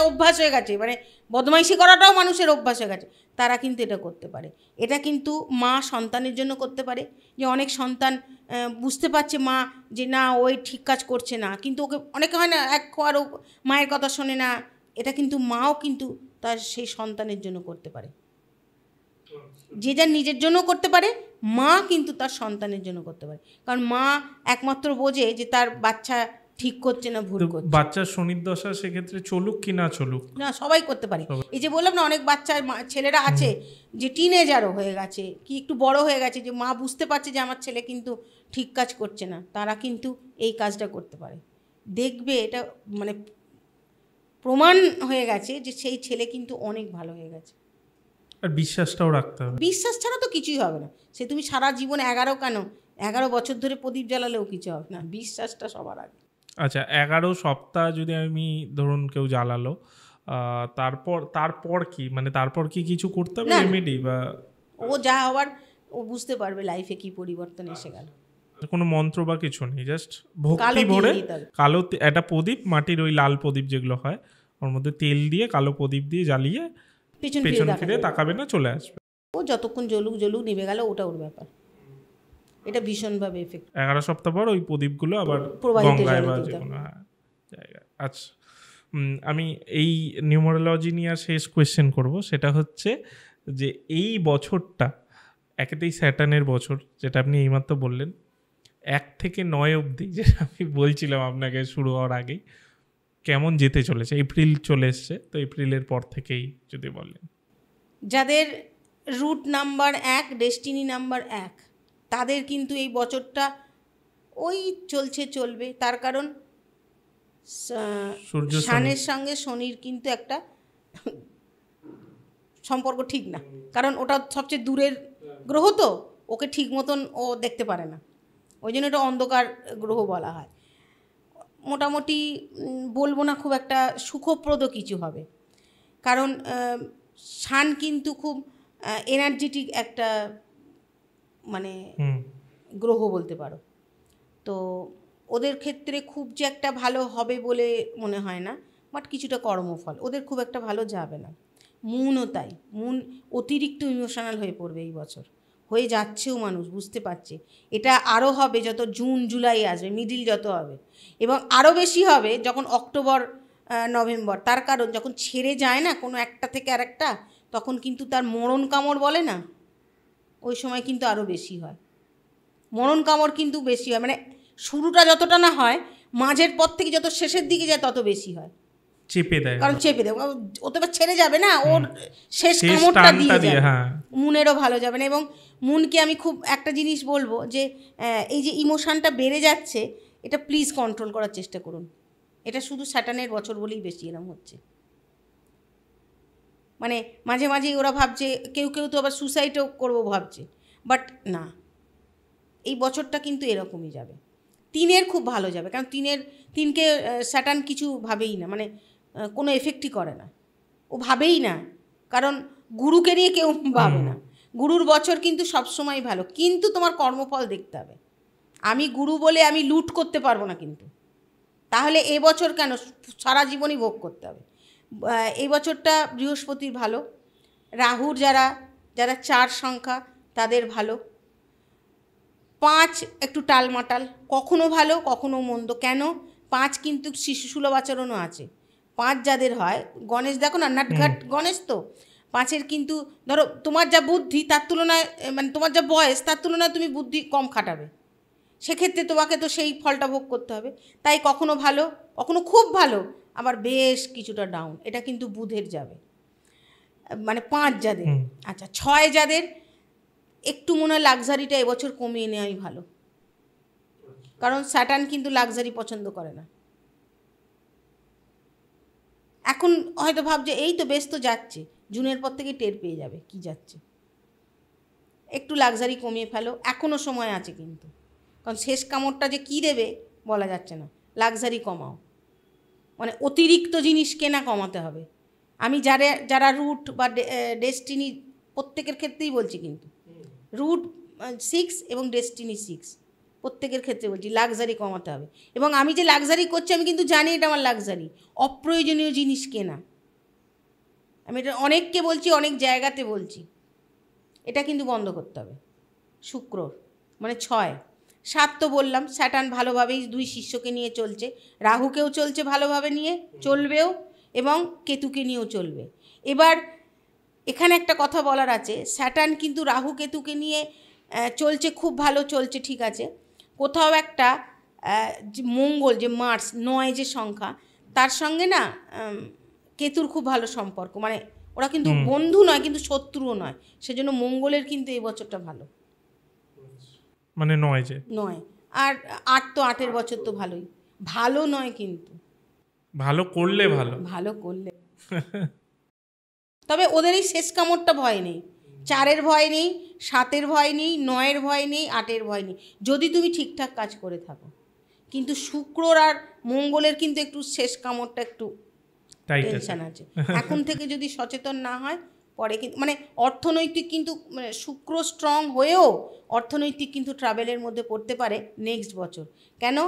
অভ্যাস হয়ে গেছে, মানে বদমাইশি করাটাও মানুষের অভ্যাস হয়ে গেছে, তারা কিন্তু এটা করতে পারে। এটা কিন্তু মা সন্তানের জন্য করতে পারে, যে অনেক সন্তান বুঝতে পারছে মা যে না ওই ঠিক কাজ করছে না, কিন্তু ওকে অনেকে হয় না আরও মায়ের কথা শোনে না, এটা কিন্তু মাও কিন্তু তার সেই সন্তানের জন্য করতে পারে। যে যার নিজের জন্য করতে পারে, মা কিন্তু তার সন্তানের জন্য করতে পারে, কারণ মা একমাত্র বোঝে যে তার বাচ্চা ঠিক করছে না ভুল করছে। বাচ্চার শনির দশা সেক্ষেত্রে চলুক কি না চলুক, না সবাই করতে পারে। এই যে বললাম না, অনেক বাচ্চা ছেলেরা আছে যে টিনেজারও হয়ে গেছে কি একটু বড় হয়ে গেছে, যে মা বুঝতে পারছে যে আমার ছেলে কিন্তু ঠিক কাজ করছে না, তারা কিন্তু এই কাজটা করতে পারে। দেখবে এটা মানে প্রমাণ হয়ে গেছে যে সেই ছেলে কিন্তু অনেক ভালো হয়ে গেছে। আর বিশ্বাসটাও রাখতে হবে, বিশ্বাস ছাড়া তো কিছুই হবে না। সে তুমি সারা জীবন 11 বছর ধরে প্রদীপ জ্বালালেও কিছু হবে না, বিশ্বাসটা সবার আগে। আচ্ছা 11 সপ্তাহ যদি আমি ধরুন কেউ জ্বালালো, তারপর কি মানে তারপর কি কিছু করতে হবে রেমেডি বা ও যা হওয়ার ও বুঝতে পারবে লাইফে কি পরিবর্তন এসে গেল। কোনো মন্ত্র বা কিছু নেই, জাস্ট ভক্তি ভরে কালো একটা প্রদীপ, মাটির ওই লাল প্রদীপ যেগুলো হয় ওর মধ্যে তেল দিয়ে কালো প্রদীপ দিয়ে জ্বালিয়ে পেছন ফিরে তাকাবে না, চলে আসবে। ও যতক্ষণ জ্বলুক নিভে গেল, ওটা ওর ব্যাপার। এটা ভীষণভাবে এফেক্ট। 11 সপ্তাহ পর ওই প্রদীপগুলো আবার গঙ্গায় বা যে কোনো জায়গায়। আচ্ছা আমি এই নিউমারোলজি নিয়ে শেষ কোয়েশ্চেন করব, সেটা হচ্ছে যে এই বছরটা একেতেই স্যাটার্নের বছর, যেটা আপনি এইমাত্র বললেন, 1 থেকে 9 অবধি যেটা আমি বলছিলাম আপনাকে শুরু হওয়ার আগেই, কেমন যেতে চলেছে? এপ্রিল চলে এসছে, তো এপ্রিলের পর থেকেই যদি বলেন। যাদের রুট নাম্বার 1, ডেস্টিনি নাম্বার 1, তাদের কিন্তু এই বছরটা ওই চলবে। তার কারণ শানের সঙ্গে শনির কিন্তু একটা সম্পর্ক ঠিক না, কারণ ওটা সবচেয়ে দূরের গ্রহ, তো ওকে ঠিক মতন ও দেখতে পারে না, ওই জন্য এটা অন্ধকার গ্রহ বলা হয়। মোটামুটি বলবো না খুব একটা সুখপ্রদ কিছু হবে, কারণ শান কিন্তু খুব এনার্জেটিক একটা মানে গ্রহ বলতে পারো। তো ওদের ক্ষেত্রে খুব যে একটা ভালো হবে বলে মনে হয় না, বাট কিছুটা কর্মফল ওদের খুব একটা ভালো যাবে না। মুনও তাই, মুন অতিরিক্ত ইমোশনাল হয়ে পড়বে এই বছর, হয়ে যাচ্ছেও, মানুষ বুঝতে পারছে। এটা আরও হবে যত জুন জুলাই আসবে, মিডিল যত হবে, এবং আরও বেশি হবে যখন অক্টোবর নভেম্বর। তার কারণ যখন ছেড়ে যায় না কোনো একটা থেকে আরেকটা, তখন কিন্তু তার মরণ কামড় বলে না, ওই সময় কিন্তু আরও বেশি হয়। মরণ কামড় কিন্তু বেশি হয়, মানে শুরুটা যতটা না হয়, মাঝের পর থেকে যত শেষের দিকে যায় তত বেশি হয়, চেপে দেয়, কারণ চেপে দেয়। ও তো ছেড়ে যাবে না, ওর শেষ কামড়টা দিয়ে যাবে। মুনেরও ভালো যাবে না। এবং মুনকে আমি খুব একটা জিনিস বলবো যে এই যে ইমোশনটা বেড়ে যাচ্ছে, এটা প্লিজ কন্ট্রোল করার চেষ্টা করুন। এটা শুধু স্যাটার্নের বছর বলেই বেশি এরকম হচ্ছে। মানে মাঝে মাঝেই ওরা ভাবছে, কেউ তো আবার সুসাইডও করবো ভাবছে, বাট না, এই বছরটা কিন্তু এরকমই যাবে। 3-এর খুব ভালো যাবে, কারণ 3-কে স্যাটার্ন কিছু ভাবেই না, মানে কোনো এফেক্টই করে না, ও ভাবেই না, কারণ গুরুকে নিয়ে কেউ ভাবে না। গুরুর বছর কিন্তু সবসময় ভালো, কিন্তু তোমার কর্মফল দেখতে হবে। আমি গুরু বলে আমি লুট করতে পারবো না, কিন্তু তাহলে এবছর কেন, সারা জীবনই ভোগ করতে হবে। এই বছরটা বৃহস্পতির ভালো, রাহুর যারা 4 সংখ্যা তাদের ভালো, 5 একটু টালমাটাল, কখনো ভালো কখনো মন্দ। কেন? 5 কিন্তু শিশু সুলভ আচরণও আছে। 5 যাদের হয়, গণেশ দেখো না, নাটঘাট গণেশ, তো 5-এর কিন্তু ধরো তোমার যা বুদ্ধি তার তুলনায়, মানে তোমার যা বয়স তার তুলনায় তুমি বুদ্ধি কম খাটাবে, সেক্ষেত্রে তোমাকে তো সেই ফলটা ভোগ করতে হবে। তাই কখনো ভালো কখনো খুব ভালো, আবার বেশ কিছুটা ডাউন। এটা কিন্তু বুধের যাবে, মানে 5 যাদের। আচ্ছা 6 যাদের একটু মনে হয় লাক্সারিটা এবছর কমিয়ে নেওয়াই ভালো, কারণ স্যাটার্ন কিন্তু লাক্সারি পছন্দ করে না। এখন হয়তো ভাবছে এই তো বেশ তো যাচ্ছে, জুনের পর থেকে টের পেয়ে যাবে কি যাচ্ছে। একটু লাক্সারি কমিয়ে ফেলো, এখনও সময় আছে কিন্তু, কারণ শেষ কামড়টা যে কী দেবে বলা যাচ্ছে না। লাক্সারি কমাও, মানে অতিরিক্ত জিনিস কেনা কমাতে হবে। আমি যারা রুট বা ডেস্টিনি প্রত্যেকের ক্ষেত্রেই বলছি, কিন্তু রুট 6 এবং ডেস্টিনি 6 প্রত্যেকের ক্ষেত্রে বলছি লাক্সারি কমাতে হবে। এবং আমি যে লাক্সারি করছি আমি কিন্তু জানি এটা আমার লাক্সারি, অপ্রয়োজনীয় জিনিস কেনা। আমি এটা অনেককে বলছি, অনেক জায়গাতে বলছি, এটা কিন্তু বন্ধ করতে হবে। শুক্র মানে 6, 7 তো বললাম, স্যাটার্ন ভালোভাবেই 2 শিষ্যকে নিয়ে চলছে, রাহুকেও চলছে ভালোভাবে নিয়ে চলবেও, এবং কেতুকে নিয়েও চলবে। এবার এখানে একটা কথা বলার আছে, স্যাটার্ন কিন্তু রাহু কেতুকে নিয়ে চলছে, খুব ভালো চলছে, ঠিক আছে। কোথাও একটা যে মঙ্গল, যে মার্স 9 যে সংখ্যা, তার সঙ্গে না কেতুর খুব ভালো সম্পর্ক, মানে ওরা কিন্তু বন্ধু নয় কিন্তু শত্রুও নয়, সেজন্য মঙ্গলের কিন্তু এই বছরটা ভালো, মানে 9 যে নয়। আর 8 তো 8-এর বছর তো ভালোই, ভালো নয় কিন্তু ভালো করলে ভালো, ভালো করলে। তবে ওদের এই শেষ কামড়টা ভয় নেই, 4-এর ভয় নেই, 7-এর ভয় নেই, 9-এর ভয় নেই, 8-এর ভয় নেই, যদি তুমি ঠিকঠাক কাজ করে থাকো। কিন্তু শুক্রর আর মঙ্গলের কিন্তু একটু শেষ কামড়টা একটু টেনশন আছে। এখন থেকে যদি সচেতন না হয় পরে কিন্তু মানে অর্থনৈতিক কিন্তু মানে শুক্র স্ট্রং হয়েও অর্থনৈতিক কিন্তু ট্রাভেলের মধ্যে পড়তে পারে নেক্সট বছর। কেন,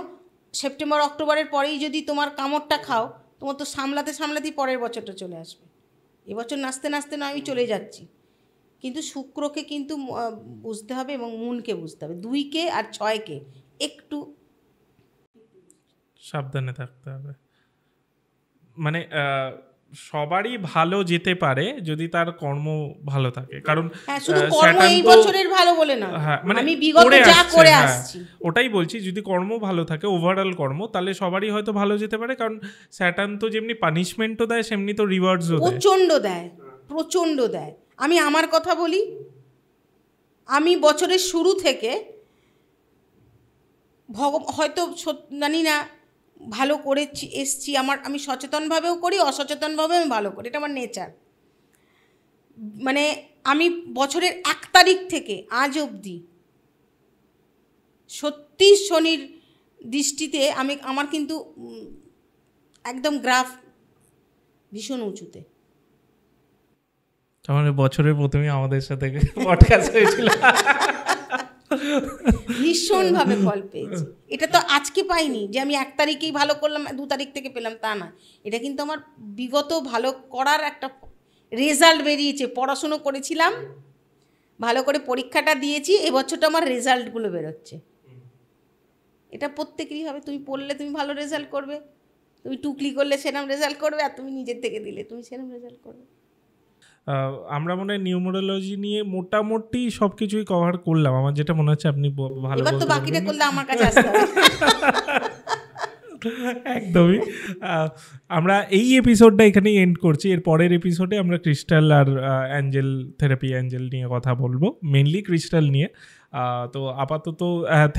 সেপ্টেম্বর অক্টোবরের পরেই যদি তোমার কামড়টা খাও, তোমার তো সামলাতে সামলাতেই পরের বছরটা চলে আসবে। এবছর নাচতে নাচতে না আমি চলে যাচ্ছি, কিন্তু শুক্রকে কিন্তু বুঝতে হবে এবং মুনকে বুঝতে হবে, 2কে আর 6কে একটু সাবধানে থাকতে হবে। মানে সবারই ভালো যেতে পারে যদি তার কর্ম ভালো থাকে, কারণ শুধু কর্ম এই বছরের ভালো বলে না, মানে আমি বিগত যা করে আসছি ওটাই বলছি, যদি কর্ম ভালো থাকে ওভারঅল কর্ম, তাহলে সবারই হয়তো ভালো যেতে পারে। কারণ স্যাটার্ন তো যেমনি পানিশমেন্টও দেয় সেমনি তো রিওয়ার্ডসও দেয়, প্রচণ্ড দেয়। আমি আমার কথা বলি, আমি বছরের শুরু থেকে হয়তো জানি না ভালো করে এসছি, আমি সচেতনভাবেও করি, অসচেতনভাবেও আমি ভালো করি, এটা আমার নেচার। মানে আমি বছরের 1 তারিখ থেকে আজ অবধি সত্যি শনির দৃষ্টিতে আমার কিন্তু একদম গ্রাফ ভীষণ উঁচুতে। তাহলে বছরের প্রথমে আমাদের সাথে পডকাস্ট হয়েছিল, ভীষণভাবে ফল পেয়েছি। এটা তো আজকে পাইনি যে আমি 1 তারিখেই ভালো করলাম, 2 তারিখ থেকে পেলাম, তা না। এটা কিন্তু আমার বিগত ভালো করার একটা রেজাল্ট বেরিয়েছে। পড়াশুনো করেছিলাম, ভালো করে পরীক্ষাটা দিয়েছি, এবছরটা আমার রেজাল্টগুলো বেরোচ্ছে। এটা প্রত্যেকেরই হবে, তুমি পড়লে তুমি ভালো রেজাল্ট করবে, তুমি টুকলি করলে সেরকম রেজাল্ট করবে, আর তুমি নিজের থেকে দিলে তুমি সেরকম রেজাল্ট করবে। আমরা মনে হয় নিউমেরোলজি নিয়ে মোটামুটি সব কিছুই কভার করলাম, আমার যেটা মনে হচ্ছে। আপনি ভালো, এবার তো বাকিটা করলে আমার কাছে আসতে হবে। একদমই। আমরা এই এপিসোডটা এখানেই এন্ড করছি। এর পরের এপিসোডে আমরা ক্রিস্টাল আর অ্যাঞ্জেল থেরাপি, অ্যাঞ্জেল নিয়ে কথা বলবো, মেনলি ক্রিস্টাল নিয়ে। তো আপাতত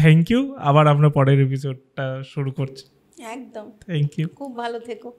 থ্যাংক ইউ, আবার আমরা পরের এপিসোডটা শুরু করছি। একদম, থ্যাংক ইউ, খুব ভালো থেকো।